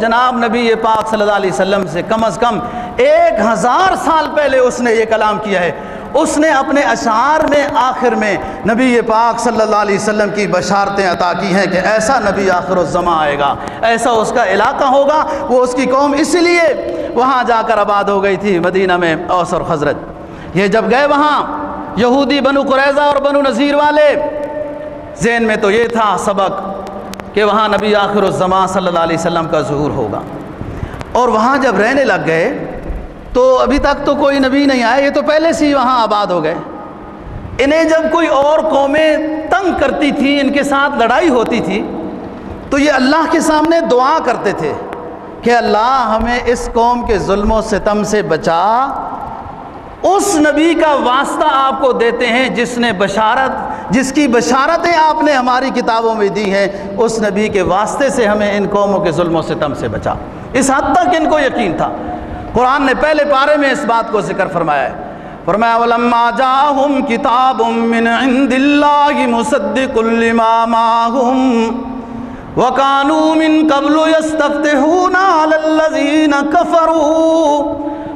Speaker 1: جناب نبی پاک صلی اللہ علیہ وسلم سے کم از کم 1000 سال پہلے اس نے یہ کلام کیا ہے، اس نے اپنے اشعار میں آخر میں نبی پاک صلی اللہ علیہ وسلم کی بشارتیں عطا کی ہیں کہ ایسا نبی آخر الزمان آئے گا، ایسا اس کا علاقہ ہوگا۔ وہ اس کی قوم اسی لیے وہاں جا کر آباد ہو گئی تھی، مدینہ میں اوس اور خزرج۔ یہ جب گئے وہاں یہودی بنو قریظہ اور بنو نذیر والے، ذہن میں تو یہ تھا سبق کہ وہاں نبی آخر الزمان صلی اللہ علیہ وسلم کا ظہور ہوگا، اور وہاں جب رہنے لگ گئے تو ابھی تک تو کوئی نبی نہیں آیا، یہ تو پہلے سے ہی وہاں آباد ہو گئے۔ انہیں جب کوئی اور قومیں تنگ کرتی تھی، ان کے ساتھ لڑائی ہوتی تھی، تو یہ اللہ کے سامنے دعا کرتے تھے کہ اللہ ہمیں اس قوم کے ظلم و ستم سے بچا۔ اس نبی کا واسطہ آپ کو دیتے ہیں جس کی بشارتیں آپ نے ہماری کتابوں میں دی ہیں، اس نبی کے واسطے سے ہمیں ان قوموں کے ظلم و ستم سے بچا۔ اس حد تک ان کو یقین تھا۔ قرآن نے پہلے پارے میں اس بات کو ذکر فرمایا ہے، فرمایا وَلَمَّا جَاءَهُمْ كِتَابٌ مِّنْ عِندِ اللَّهِ مُصَدِّقٌ لِّمَا مَعَهُمْ وَكَانُوا مِن قَبْلُ يَسْتَفْتِحُونَ عَلَى الَّذِينَ كَفَرُوا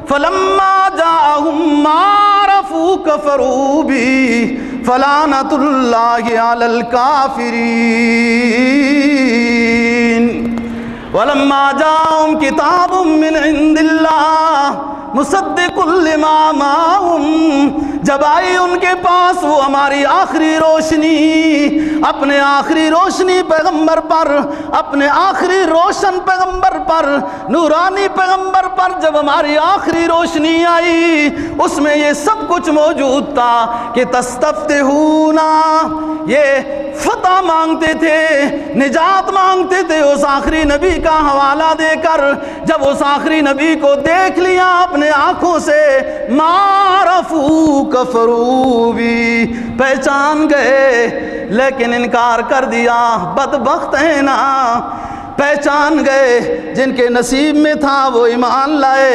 Speaker 1: فَلَمَّا جَاءَهُم مَّا عَرَفُوا كَفَرُوا بِهِ فَلَعْنَةُ اللَّهِ عَلَى الْكَافِرِينَ۔ وَلَمَّا جَاءَهُمْ كِتَابٌ مِّنْ عِندِ اللَّهِ مُصَدِّقٌ لِّمَا مَعَهُمْ، جب آئی ان کے پاس وہ ہماری آخری روشنی، اپنے آخری روشنی پیغمبر پر، اپنے آخری روشن پیغمبر پر، نورانی پیغمبر پر جب ہماری آخری روشنی آئی، اس میں یہ سب کچھ موجود تھا کہ تستفتحون، یہ فتح مانگتے تھے، نجات مانگتے تھے اس آخری نبی کا حوالہ دے کر۔ جب اس آخری نبی کو دیکھ لیا اپنے آنکھوں سے، معرفو کفرو بھی، پہچان گئے لیکن انکار کر دیا، بدبخت ہیں نا۔ پہچان گئے، جن کے نصیب میں تھا وہ ایمان لائے،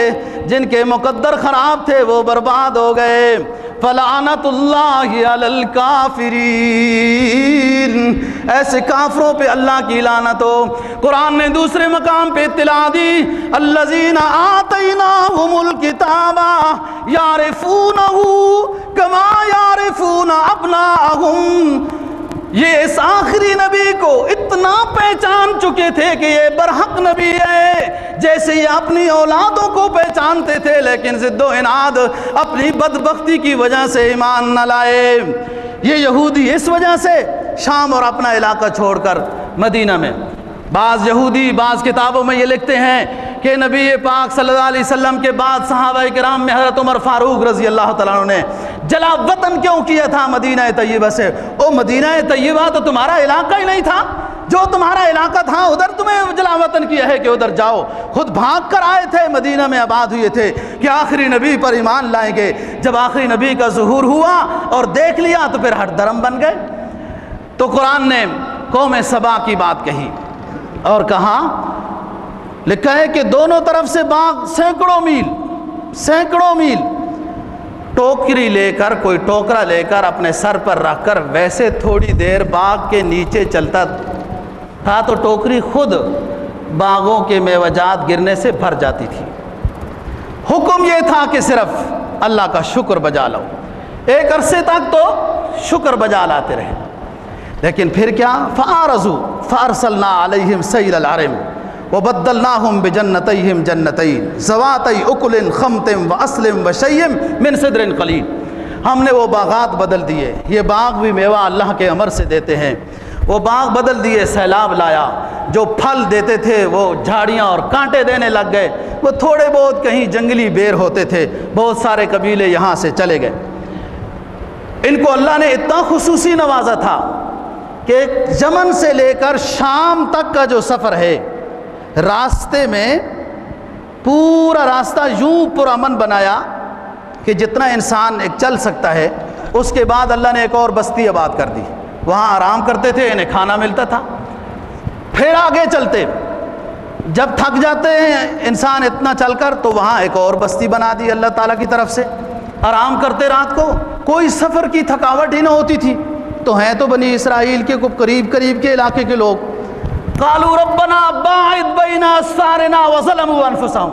Speaker 1: جن کے مقدر خراب تھے وہ برباد ہو گئے۔ فلعنت اللہ علی الکافرین، ایسے کافروں پہ اللہ کی لعنت ہو۔ قرآن نے دوسرے مقام پہ اطلاع دی، الذین آتیناہم الکتاب یعرفونہ کما یعرفون ابناءہم، یہ اس آخری نبی کو اتنا پہچان چکے تھے کہ یہ برحق نبی ہے، جیسے یہ اپنی اولادوں کو پہچانتے تھے، لیکن ضد و عناد اپنی بدبختی کی وجہ سے ایمان نہ لائے۔ یہ یہودی اس وجہ سے شام اور اپنا علاقہ چھوڑ کر مدینہ میں، بعض یہودی بعض کتابوں میں یہ لکھتے ہیں کہ نبی پاک صلی اللہ علیہ وسلم کے بعد صحابہ کرام میں حضرت عمر فاروق رضی اللہ تعالیٰ عنہ نے جلا وطن کیوں کیا تھا مدینہ طیبہ سے؟ او مدینہ طیبہ تو تمہارا علاقہ ہی نہیں تھا، جو تمہارا علاقہ تھا ادھر تمہیں جلا وطن کیا ہے کہ ادھر جاؤ؟ خود بھاگ کر آئے تھے، مدینہ میں آباد ہوئے تھے کہ آخری نبی پر ایمان لائیں گے۔ جب آخری نبی کا ظہور ہوا اور دیکھ لیا تو پھر ہٹ درم بن گئے۔ تو قرآن نے قوم سبا کی بات کہی اور کہا، لکھا ہے کہ دونوں طرف سے باغ سینکڑوں میل ٹوکری لے کر، کوئی ٹوکرا لے کر اپنے سر پر رکھ کر ویسے تھوڑی دیر باغ کے نیچے چلتا تھا تو ٹوکری خود باغوں کے میوجات گرنے سے بھر جاتی تھی۔ حکم یہ تھا کہ صرف اللہ کا شکر بجا لاؤ، ایک عرصے تک تو شکر بجا لاتے رہے، لیکن پھر کیا؟ فَأَعْرَضُوا فَأَرْسَلْنَا عَلَيْهِمْ سَيْلَ الْعَرِمِ وَبَدَّلْنَاهُمْ بِجَنَّتَيْهِمْ جَنَّتَيْنِ ذَوَاتَيْ أُكُلٍ خَمْطٍ وَأَصْلٍ وَشَيْءٍ مِّن سِدْرٍ قَلِيلٍ، ہم نے وہ باغات بدل دیے، یہ باغ بھی میوہ اللہ کے امر سے دیتے ہیں، وہ باغ بدل دیے، سیلاب لایا، جو پھل دیتے تھے وہ جھاڑیاں اور کانٹے دینے لگ گئے، وہ تھوڑے بہت کہیں جنگلی بیر ہوتے تھے، بہت سارے قبیلے یہاں سے چلے گئے۔ ان کو اللہ نے اتنا خصوصی نوازا تھا کہ یمن سے لے کر شام تک کا جو سفر ہے، راستے میں پورا راستہ یوں پرامن بنایا کہ جتنا انسان ایک چل سکتا ہے۔ اس کے بعد اللہ نے ایک اور بستی آباد کر دی، وہاں آرام کرتے تھے، انہیں کھانا ملتا تھا۔ پھر آگے چلتے، جب تھک جاتے ہیں انسان اتنا چل کر تو وہاں ایک اور بستی بنا دی اللہ تعالیٰ کی طرف سے، آرام کرتے رات کو، کوئی سفر کی تھکاوٹ ہی نہ ہوتی تھی۔ تو ہیں تو بنی اسرائیل کے قریب کے علاقے کے لوگ، قالوا ربنا باعد بین اسفارنا وظلموا انفسهم،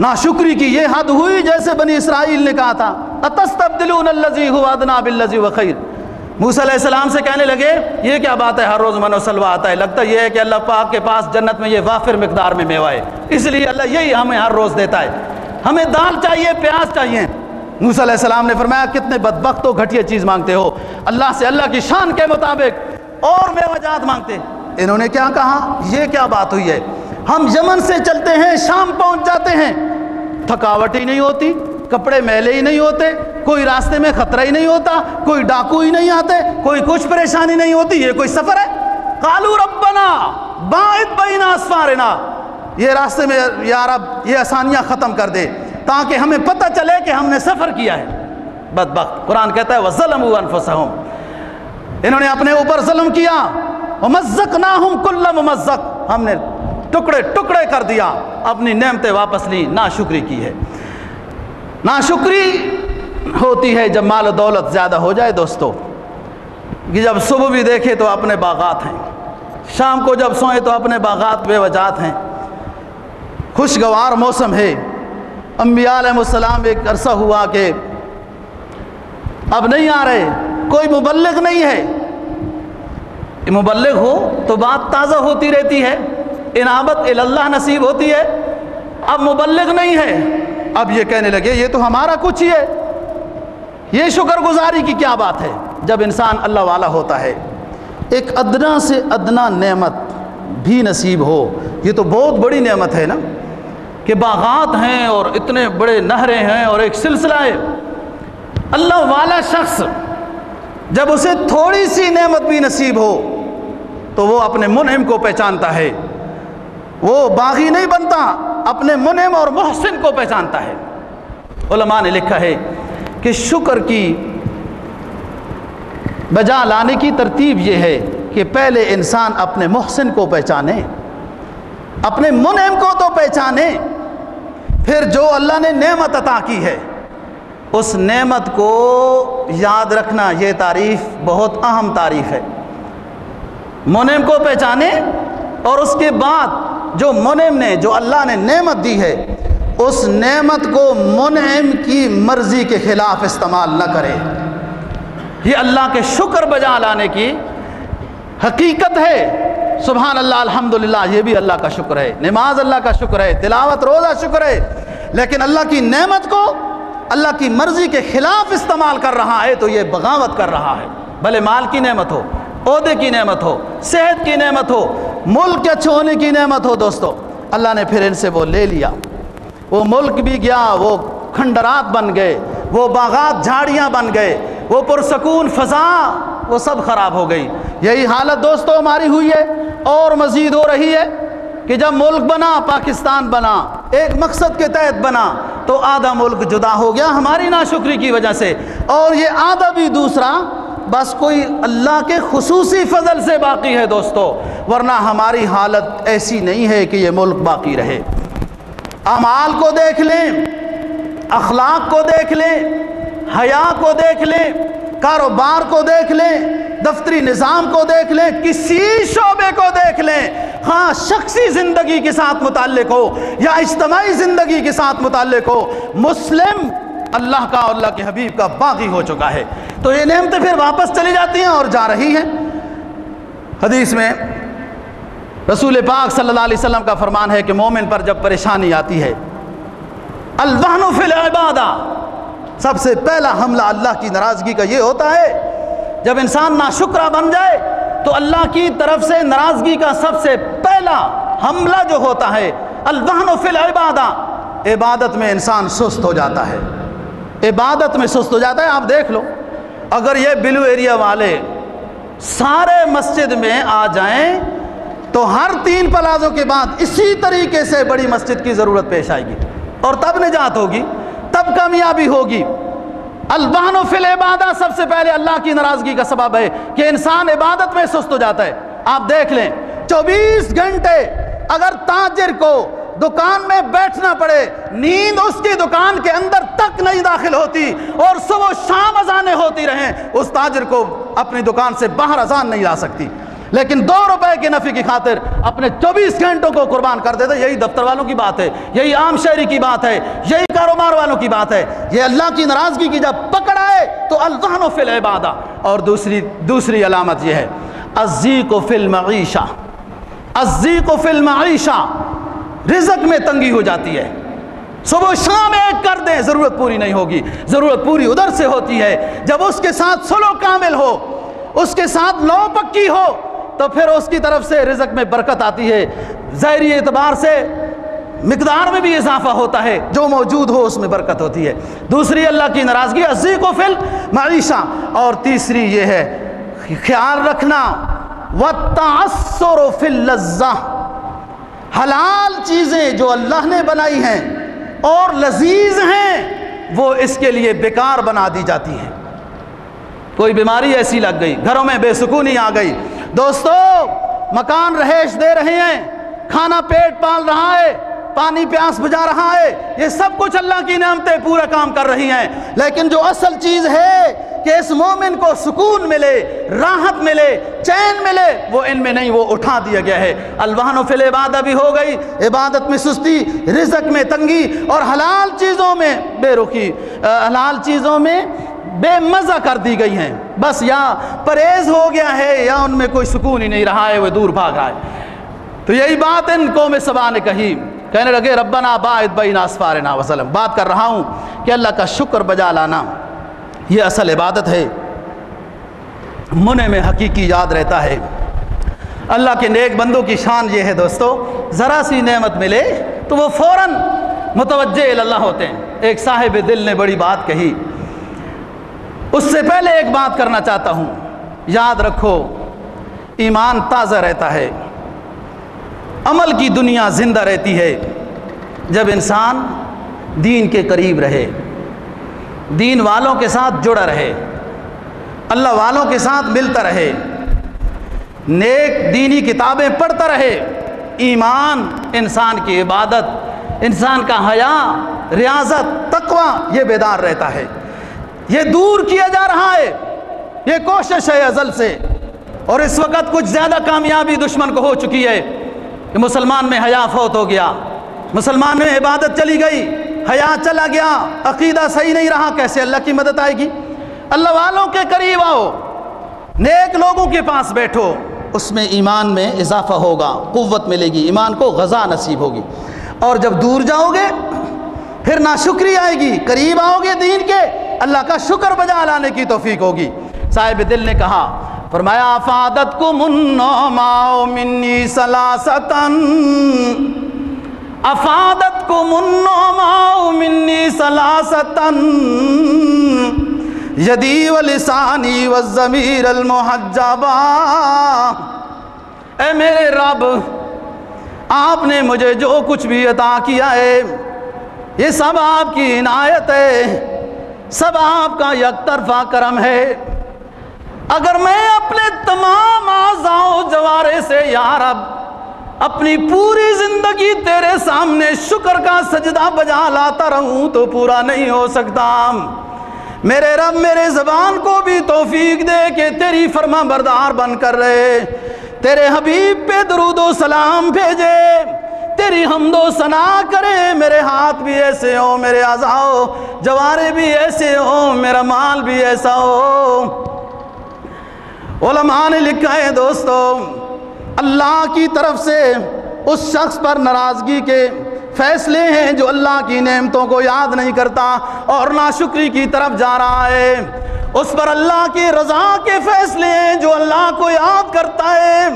Speaker 1: ناشکری کی یہ حد ہوئی جیسے بنی اسرائیل نے کہا تھا اتستبدلون الذی هو ادنی بالذی هو خیر۔ موسیٰ علیہ السلام سے کہنے لگے یہ کیا بات ہے، ہر روز من و سلوہ آتا ہے، لگتا یہ ہے کہ اللہ پاک کے پاس جنت میں یہ وافر مقدار میں میوہ ہے، اس لیے اللہ یہی ہمیں ہر روز دیتا ہے، ہمیں دال چاہیے، پیاز چاہیے۔ موسیٰ علیہ السلام نے فرمایا کتنے بدبخت ہو، گھٹیا چیز مانگتے ہو، اللہ سے اللہ کی شان کے مطابق اور میوہ جات مانگتے۔ انہوں نے کیا کہا، یہ کیا بات ہوئی ہے، ہم یمن سے چلتے ہیں شام پہنچ جاتے ہیں، تھکاوٹ ہی نہیں ہوتی، کپڑے میلے ہی نہیں ہوتے، کوئی راستے میں خطرہ ہی نہیں ہوتا، کوئی ڈاکو ہی نہیں آتے، کوئی کچھ پریشانی نہیں ہوتی، یہ کوئی سفر ہے؟ قالوا ربنا باعد بین اسفارنا، یہ راستے میں یا رب یہ آسانیاں ختم کر دے تاکہ ہمیں پتہ چلے کہ ہم نے سفر کیا ہے۔ بدبخت، قرآن کہتا ہے وَظَلَمُوا أَنفُسَهُمْ، انہوں نے اپنے اوپر ظلم کیا، وَمَزَّقْنَاهُمْ كُلَّ مُمَزَّق، ہم نے ٹکڑے ٹکڑے کر دیا، اپنی نعمتیں واپس لی، ناشکری کی ہے۔ ناشکری ہوتی ہے جب مال و دولت زیادہ ہو جائے دوستو، کہ جب صبح بھی دیکھے تو اپنے باغات ہیں، شام کو جب سوئیں تو اپنے باغات بے وجات ہیں، خوشگوار موسم ہے۔ انبیاء علیہ السلام ایک عرصہ ہوا کہ اب نہیں آ رہے، کوئی مبلغ نہیں ہے، مبلغ ہو تو بات تازہ ہوتی رہتی ہے، انابت اللہ نصیب ہوتی ہے، اب مبلغ نہیں ہے، اب یہ کہنے لگے یہ تو ہمارا کچھ ہی ہے، یہ شکر گزاری کی کیا بات ہے۔ جب انسان اللہ والا ہوتا ہے، ایک ادنا سے ادنا نعمت بھی نصیب ہو، یہ تو بہت بڑی نعمت ہے نا، کہ باغات ہیں اور اتنے بڑے نہریں ہیں اور ایک سلسلہ ہے۔ اللہ والا شخص جب اسے تھوڑی سی نعمت بھی نصیب ہو تو وہ اپنے منعم کو پہچانتا ہے، وہ باغی نہیں بنتا، اپنے منعم اور محسن کو پہچانتا ہے۔ علماء نے لکھا ہے کہ شکر کی بجا لانے کی ترتیب یہ ہے کہ پہلے انسان اپنے محسن کو پہچانے، اپنے منعم کو تو پہچانے، پھر جو اللہ نے نعمت عطا کی ہے اس نعمت کو یاد رکھنا، یہ تعریف بہت اہم تعریف ہے۔ منعم کو پہچانے اور اس کے بعد جو منعم نے، جو اللہ نے نعمت دی ہے، اس نعمت کو منعم کی مرضی کے خلاف استعمال نہ کرے۔ یہ اللہ کے شکر بجا لانے کی حقیقت ہے۔ سبحان اللہ، الحمدللہ، یہ بھی اللہ کا شکر ہے، نماز اللہ کا شکر ہے، تلاوت روزہ شکر ہے، لیکن اللہ کی نعمت کو اللہ کی مرضی کے خلاف استعمال کر رہا ہے تو یہ بغاوت کر رہا ہے۔ بھلے مال کی نعمت ہو، عہدے کی نعمت ہو، صحت کی نعمت ہو، ملک کے اچھے ہونے کی نعمت ہو، دوستو اللہ نے پھر ان سے وہ لے لیا، وہ ملک بھی گیا، وہ کھنڈرات بن گئے، وہ باغات جھاڑیاں بن گئے، وہ پرسکون فضا وہ سب خراب ہو گئی۔ یہی حالت دوستو ہماری ہوئی ہے اور مزید ہو رہی ہے کہ جب ملک بنا، پاکستان بنا، ایک مقصد کے تحت بنا، تو آدھا ملک جدا ہو گیا ہماری ناشکری کی وجہ سے، اور یہ آدھا بھی دوسرا بس کوئی اللہ کے خصوصی فضل سے باقی ہے دوستو، ورنہ ہماری حالت ایسی نہیں ہے کہ یہ ملک باقی رہے۔ اعمال کو دیکھ لیں، اخلاق کو دیکھ لیں، حیا کو دیکھ لیں، کاروبار کو دیکھ لیں، دفتری نظام کو دیکھ لیں، کسی شعبے کو دیکھ لیں، ہاں شخصی زندگی کے ساتھ متعلق ہو یا اجتماعی زندگی کے ساتھ متعلق ہو، مسلم اللہ کا اور اللہ کے حبیب کا باغی ہو چکا ہے۔ تو یہ نعمتیں پھر واپس چلی جاتی ہیں اور جا رہی ہیں۔ حدیث میں رسول پاک صلی اللہ علیہ وسلم کا فرمان ہے کہ مومن پر جب پریشانی آتی ہے، الوہن فی العبادہ، سب سے پہلا حملہ اللہ کی ناراضگی کا یہ ہوتا ہے، جب انسان ناشکرہ بن جائے تو اللہ کی طرف سے ناراضگی کا سب سے پہلا حملہ جو ہوتا ہے الوہن فی العبادہ، عبادت میں انسان سست ہو جاتا ہے، عبادت میں سست ہو جاتا ہے۔ آپ دیکھ لو، اگر یہ بلو ایریا والے سارے مسجد میں آ جائیں تو ہر 3 پلازوں کے بعد اسی طریقے سے بڑی مسجد کی ضرورت پیش آئے گی، اور تب نجات ہوگی، تب کامیابی ہوگی۔ الوہن فی العبادہ سب سے پہلے اللہ کی ناراضگی کا سبب ہے کہ انسان عبادت میں سست ہو جاتا ہے۔ آپ دیکھ لیں 24 گھنٹے اگر تاجر کو دکان میں بیٹھنا پڑے، نیند اس کی دکان کے اندر تک نہیں داخل ہوتی، اور صبح و شام اذانیں ہوتی رہیں، اس تاجر کو اپنی دکان سے باہر اذان نہیں لا سکتی۔ لیکن 2 روپے کے نفع کی خاطر اپنے 24 گھنٹوں کو قربان کر دیتے. یہی دفتر والوں کی بات ہے, یہی عام شہری کی بات ہے, یہی کاروبار والوں کی بات ہے. یہ اللہ کی ناراضگی کی جب پکڑ آئے تو الذہن فی العبادہ. اور دوسری علامت یہ ہے الضیق فی المعیشہ. الضیق فی المعیشہ, رزق میں تنگی ہو جاتی ہے. صبح شام ایک کر دیں ضرورت پوری نہیں ہوگی. ضرورت پوری ادھر سے ہوتی ہے جب اس کے ساتھ سلوک کامل ہو, اس کے ساتھ لو پکی ہو, تو پھر اس کی طرف سے رزق میں برکت آتی ہے. ظاہری اعتبار سے مقدار میں بھی اضافہ ہوتا ہے, جو موجود ہو اس میں برکت ہوتی ہے. دوسری اللہ کی ناراضگی الضیق فی المعیشہ. اور تیسری یہ ہے خیال رکھنا والتعثر فی اللذہ. حلال چیزیں جو اللہ نے بنائی ہیں اور لذیذ ہیں وہ اس کے لیے بیکار بنا دی جاتی ہے. کوئی بیماری ایسی لگ گئی, گھروں میں بے سکونی آ گئی. دوستو, مکان رہائش دے رہے ہیں, کھانا پیٹ پال رہا ہے, پانی پیاس بجھا رہا ہے, یہ سب کچھ اللہ کی نعمتیں پورا کام کر رہی ہیں. لیکن جو اصل چیز ہے کہ اس مومن کو سکون ملے, راحت ملے, چین ملے, وہ ان میں نہیں, وہ اٹھا دیا گیا ہے. الوہن فی العبادہ بھی ہو گئی, عبادت میں سستی, رزق میں تنگی, اور حلال چیزوں میں بے رخی, حلال چیزوں میں بے مزہ کر دی گئی ہیں. بس یا پرہیز ہو گیا ہے یا ان میں کوئی سکون ہی نہیں رہا ہے, وہ دور بھاگ رہا ہے. تو یہی بات ان قوم سبا نے کہی. کہنے لگے ربنا باعث بین اسفارنا وسلم. بات کر رہا ہوں کہ اللہ کا شکر بجا لانا یہ اصل عبادت ہے. منع میں حقیقی یاد رہتا ہے. اللہ کے نیک بندوں کی شان یہ ہے دوستو, ذرا سی نعمت ملے تو وہ فوراً متوجہ اللہ ہوتے ہیں. ایک صاحب دل نے بڑی بات کہی, اس سے پہلے ایک بات کرنا چاہتا ہوں. یاد رکھو, ایمان تازہ رہتا ہے, عمل کی دنیا زندہ رہتی ہے جب انسان دین کے قریب رہے, دین والوں کے ساتھ جڑا رہے, اللہ والوں کے ساتھ ملتا رہے, نیک دینی کتابیں پڑھتا رہے. ایمان, انسان کی عبادت, انسان کا حیا, ریاضت, تقوی یہ بیدار رہتا ہے. یہ دور کیا جا رہا ہے, یہ کوشش ہے ازل سے, اور اس وقت کچھ زیادہ کامیابی دشمن کو ہو چکی ہے کہ مسلمان میں حیا فوت ہو گیا, مسلمان میں عبادت چلی گئی, حیا چلا گیا, عقیدہ صحیح نہیں رہا. کیسے اللہ کی مدد آئے گی؟ اللہ والوں کے قریب آؤ, نیک لوگوں کے پاس بیٹھو, اس میں ایمان میں اضافہ ہوگا, قوت ملے گی, ایمان کو غذا نصیب ہوگی. اور جب دور جاؤ گے پھر ناشکری آئے گی, قریب آؤ گے دین کے, اللہ کا شکر بجا لانے کی توفیق ہوگی. صاحب دل نے کہا, فرمایا افادتکم النعماء منی ثلاثتن, افادتکم النعماء منی ثلاثتن, یدی ولسانی والضمیر المحجبا. اے میرے رب, آپ نے مجھے جو کچھ بھی عطا کیا ہے یہ سب آپ کی عنایت ہے, سب آپ کا یک طرفہ کرم ہے. اگر میں اپنے تمام اعضاء و جوارح سے یا رب اپنی پوری زندگی تیرے سامنے شکر کا سجدہ بجا لاتا رہوں تو پورا نہیں ہو سکتا. میرے رب میرے زبان کو بھی توفیق دے کہ تیری فرما بردار بن کر رہے, تیرے حبیب پہ درود و سلام بھیجے, تیری حمد و ثنا کرے. میرے ہاتھ بھی ایسے ہو, میرے اعضاء و جوارح بھی ایسے ہو, میرا مال بھی ایسا ہو. علماء نے لکھا ہے دوستو, اللہ کی طرف سے اس شخص پر ناراضگی کے فیصلے ہیں جو اللہ کی نعمتوں کو یاد نہیں کرتا اور ناشکری کی طرف جا رہا ہے. اس پر اللہ کی رضا کے فیصلے ہیں جو اللہ کو یاد کرتا ہے,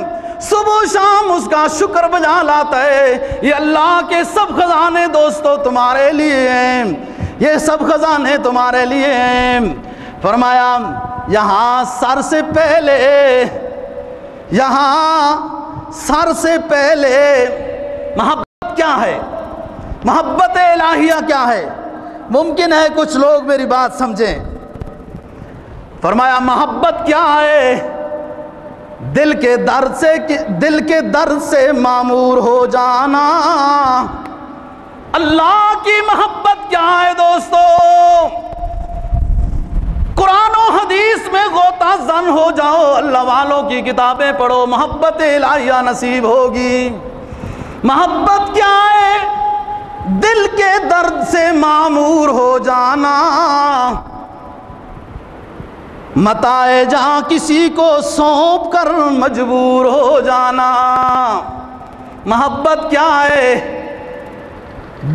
Speaker 1: صبح و شام اس کا شکر بجا لاتا ہے. یہ اللہ کے سب خزانے دوستو تمہارے لیے ہیں, یہ سب خزانے تمہارے لیے ہیں. فرمایا یہاں سر سے پہلے, یہاں سر سے پہلے محبت کیا ہے, محبت الہیہ کیا ہے؟ ممکن ہے کچھ لوگ میری بات سمجھیں. فرمایا محبت کیا ہے؟ دل کے درد سے معمور ہو جانا. اللہ کی محبت کیا ہے دوستو؟ قرآن و حدیث میں غوطہ زن ہو جاؤ، اللہ والوں کی کتابیں پڑھو، محبت الہیہ نصیب ہوگی۔ محبت کیا ہے؟ دل کے درد سے معمور ہو جانا، متاع جہاں کسی کو سونپ کر مجبور ہو جانا۔ محبت کیا ہے؟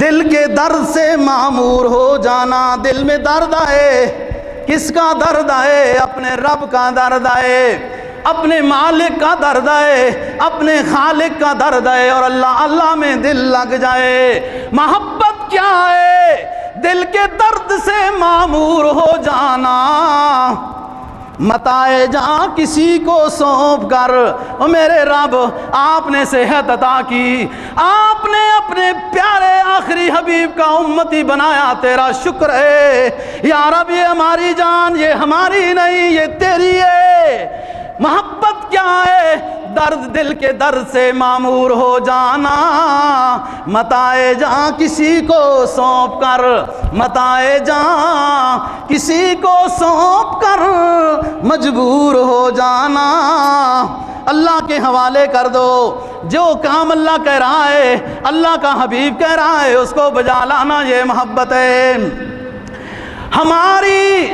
Speaker 1: دل کے درد سے معمور ہو جانا۔ دل میں درد آئے، کس کا درد آئے؟ اپنے رب کا درد آئے، اپنے مالک کا درد آئے، اپنے خالق کا درد آئے، اور اللہ اللہ میں دل لگ جائے۔ محبت کیا ہے؟ دل کے درد سے معمور ہو جانا، متاع جہاں کسی کو سونپ کر، او میرے رب آپ نے صحت عطا کی، آپ نے اپنے پیارے آخری حبیب کا امتی بنایا، تیرا شکر ہے یا رب۔ یہ ہماری جان، یہ ہماری نہیں، یہ تیری ہے۔ محبت کیا ہے؟ درد دل کے درد سے معمور ہو جانا، متاع جہاں کسی کو سونپ کر، متاع جہاں کسی کو سونپ کر مجبور ہو جانا۔ اللہ کے حوالے کر دو، جو کام اللہ کہہ رہا ہے، اللہ کا حبیب کہہ رہا ہے، اس کو بجا لانا، یہ محبت ہے۔ ہماری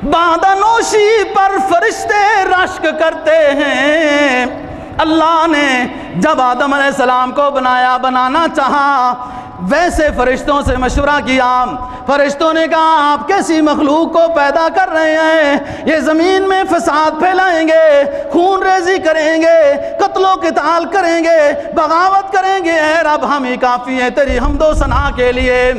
Speaker 1: بادنوشی پر فرشتے رشک کرتے ہیں۔ اللہ نے جب آدم علیہ السلام کو بنانا چاہا، ویسے فرشتوں سے مشورہ کیا۔ فرشتوں نے کہا آپ کیسی مخلوق کو پیدا کر رہے ہیں، یہ زمین میں فساد پھیلائیں گے، خون ریزی کریں گے، قتل و قتال کریں گے، بغاوت کریں گے، اے رب ہم ہی کافی ہیں تیری حمد و ثنا کے لیے۔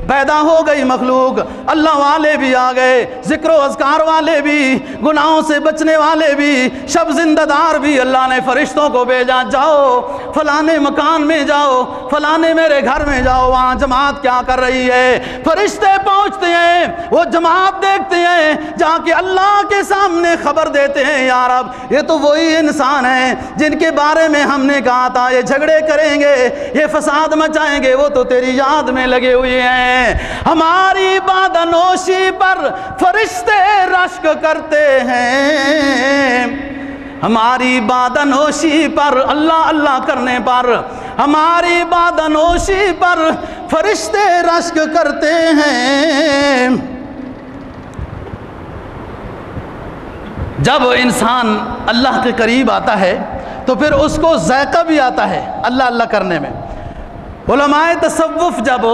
Speaker 1: پیدا ہو گئی مخلوق، اللہ والے بھی آ گئے، ذکر و اذکار والے بھی، گناہوں سے بچنے والے بھی، شب زندہ دار بھی۔ اللہ نے فرشتوں کو بھیجا، جاؤ فلانے مکان میں جاؤ، فلانے میرے گھر میں جاؤ، وہاں جماعت کیا کر رہی ہے۔ فرشتے پہنچتے ہیں، وہ جماعت دیکھتے ہیں، جا کے اللہ کے سامنے خبر دیتے ہیں، یا رب یہ تو وہی انسان ہیں جن کے بارے میں ہم نے کہا تھا یہ جھگڑے کریں گے، یہ فساد مچائیں گے، وہ تو تیری یاد میں لگے ہوئے ہیں۔ ہماری بادنوشی پر فرشتے رشک کرتے ہیں، ہماری بادنوشی پر، اللہ اللہ کرنے پر، ہماری بادنوشی پر فرشتے رشک کرتے ہیں۔ جب انسان اللہ کے قریب آتا ہے تو پھر اس کو ذائقہ بھی آتا ہے اللہ اللہ کرنے میں۔ علماء تصوف جب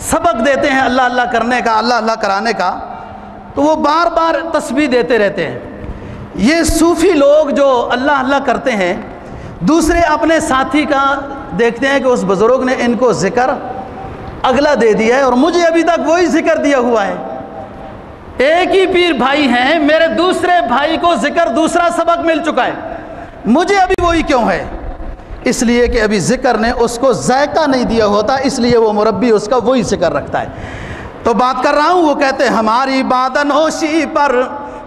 Speaker 1: سبق دیتے ہیں اللہ اللہ کرنے کا، اللہ اللہ کرانے کا، تو وہ بار بار تسبیح دیتے رہتے ہیں۔ یہ صوفی لوگ جو اللہ اللہ کرتے ہیں، دوسرے اپنے ساتھی کا دیکھتے ہیں کہ اس بزرگ نے ان کو ذکر اگلا دے دیا ہے اور مجھے ابھی تک وہی ذکر دیا ہوا ہے۔ ایک ہی پیر بھائی ہیں، میرے دوسرے بھائی کو ذکر دوسرا سبق مل چکا ہے، مجھے ابھی وہی کیوں ہے؟ اس لیے کہ ابھی ذکر نے اس کو ذائقہ نہیں دیا ہوتا، اس لیے وہ مربی اس کا وہی ذکر رکھتا ہے۔ تو بات کر رہا ہوں، وہ کہتے ہیں ہماری بادنوشی پر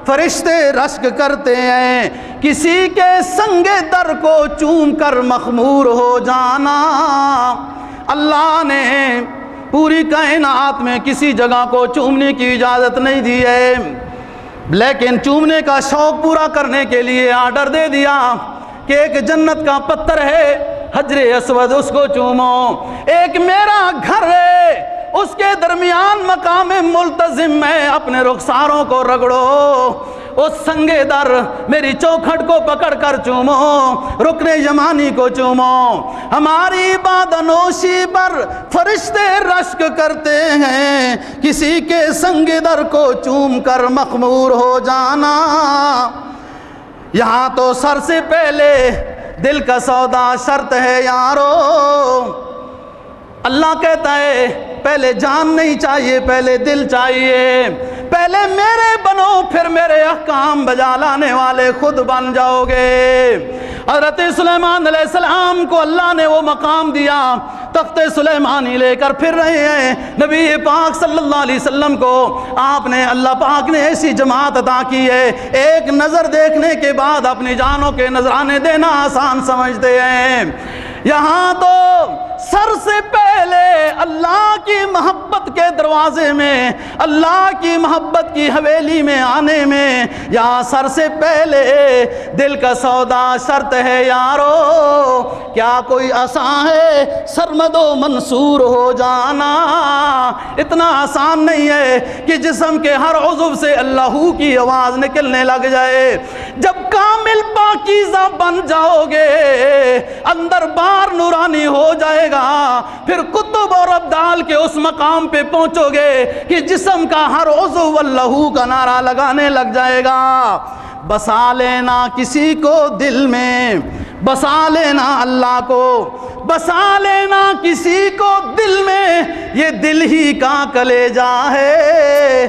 Speaker 1: فرشتے رشک کرتے ہیں، کسی کے سنگ در کو چوم کر مخمور ہو جانا۔ اللہ نے پوری کائنات میں کسی جگہ کو چومنے کی اجازت نہیں دی ہے، لیکن چومنے کا شوق پورا کرنے کے لیے آرڈر دے دیا کہ ایک جنت کا پتھر ہے حجر اسود، اس کو چومو، ایک میرا گھر ہے اس کے درمیان مقام ملتزم میں اپنے رخساروں کو رگڑو، اس سنگے در میری چوکھٹ کو پکڑ کر چومو، رکن یمانی کو چومو۔ ہماری بادنوشی پر فرشتے رشک کرتے ہیں، کسی کے سنگے در کو چوم کر مخمور ہو جانا۔ یہاں تو سر سے پہلے دل کا سودا شرط ہے یارو۔ اللہ کہتا ہے پہلے جان نہیں چاہیے، پہلے دل چاہیے، پہلے میرے بنو پھر میرے احکام بجا لانے والے خود بن جاؤ گے۔ حضرت سلیمان علیہ السلام کو اللہ نے وہ مقام دیا، تخت سلیمانی لے کر پھر رہے ہیں۔ نبی پاک صلی اللہ علیہ وسلم کو آپ نے، اللہ پاک نے ایسی جماعت عطا کی ہے، ایک نظر دیکھنے کے بعد اپنی جانوں کے نذرانے دینا آسان سمجھتے ہیں۔ یہاں تو سر سے پہلے اللہ کی محبت کے دروازے میں، اللہ کی محبت کی حویلی میں آنے میں، یہاں سر سے پہلے دل کا سودا شرط ہے یارو، کیا کوئی آسان ہے سرمد و منصور ہو جانا؟ اتنا آسان نہیں ہے کہ جسم کے ہر عضو سے اللہ کی آواز نکلنے لگ جائے۔ جب کامل پاکیزہ بن جاؤ گے، اندر بار نورانی ہو جائے گا، پھر قطب اور ابدال کے اس مقام پہ پہنچو گے کہ جسم کا ہر عضو اللہ کا نعرہ لگانے لگ جائے گا۔ بسا لینا کسی کو دل میں، بسا لینا اللہ کو، بسا لینا کسی کو دل میں، یہ دل ہی کا کلیجہ ہے۔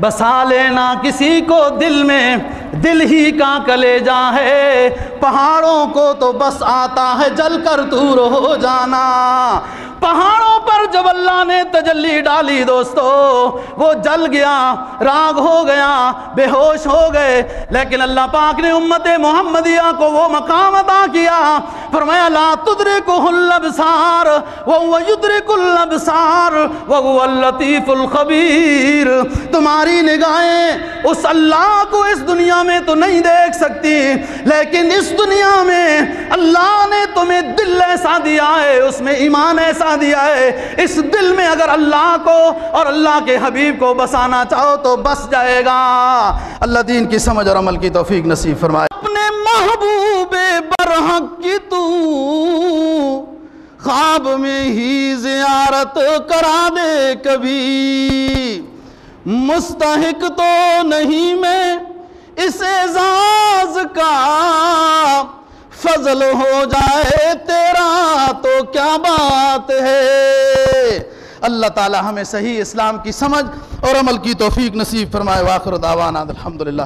Speaker 1: بسا لینا کسی کو دل میں، دل ہی کا کلیجہ ہے۔ پہاڑوں کو تو بس آتا ہے جل کر دور ہو جانا۔ پہاڑوں پر جب اللہ نے تجلی ڈالی دوستو، وہ جل گیا، راگ ہو گیا، بے ہوش ہو گئے، لیکن اللہ پاک نے امت محمدیہ کو وہ مقام عطا کیا، فرمایا لا تدرکہ الابصار وہو یدرک الابصار وہو اللطیف الخبیر۔ تمہاری نگاہیں اس اللہ کو اس دنیا میں تو نہیں دیکھ سکتی، لیکن اس دنیا میں اللہ نے تمہیں دل ایسا دیا ہے، اس میں ایمان ایسا دیا ہے، اس دل میں اگر اللہ کو اور اللہ کے حبیب کو بسانا چاہو تو بس جائے گا۔ اللہ دین کی سمجھ اور عمل کی توفیق نصیب فرمائے۔ اپنے محبوب برحق کی تو خواب میں ہی زیارت کرا دے کبھی، مستحق تو نہیں میں اس اعزاز کا، فضل ہو جائے تیرا تو کیا بات ہے۔ اللہ تعالی ہمیں صحیح اسلام کی سمجھ اور عمل کی توفیق نصیب فرمائے۔ وآخر دعوانا الحمدللہ۔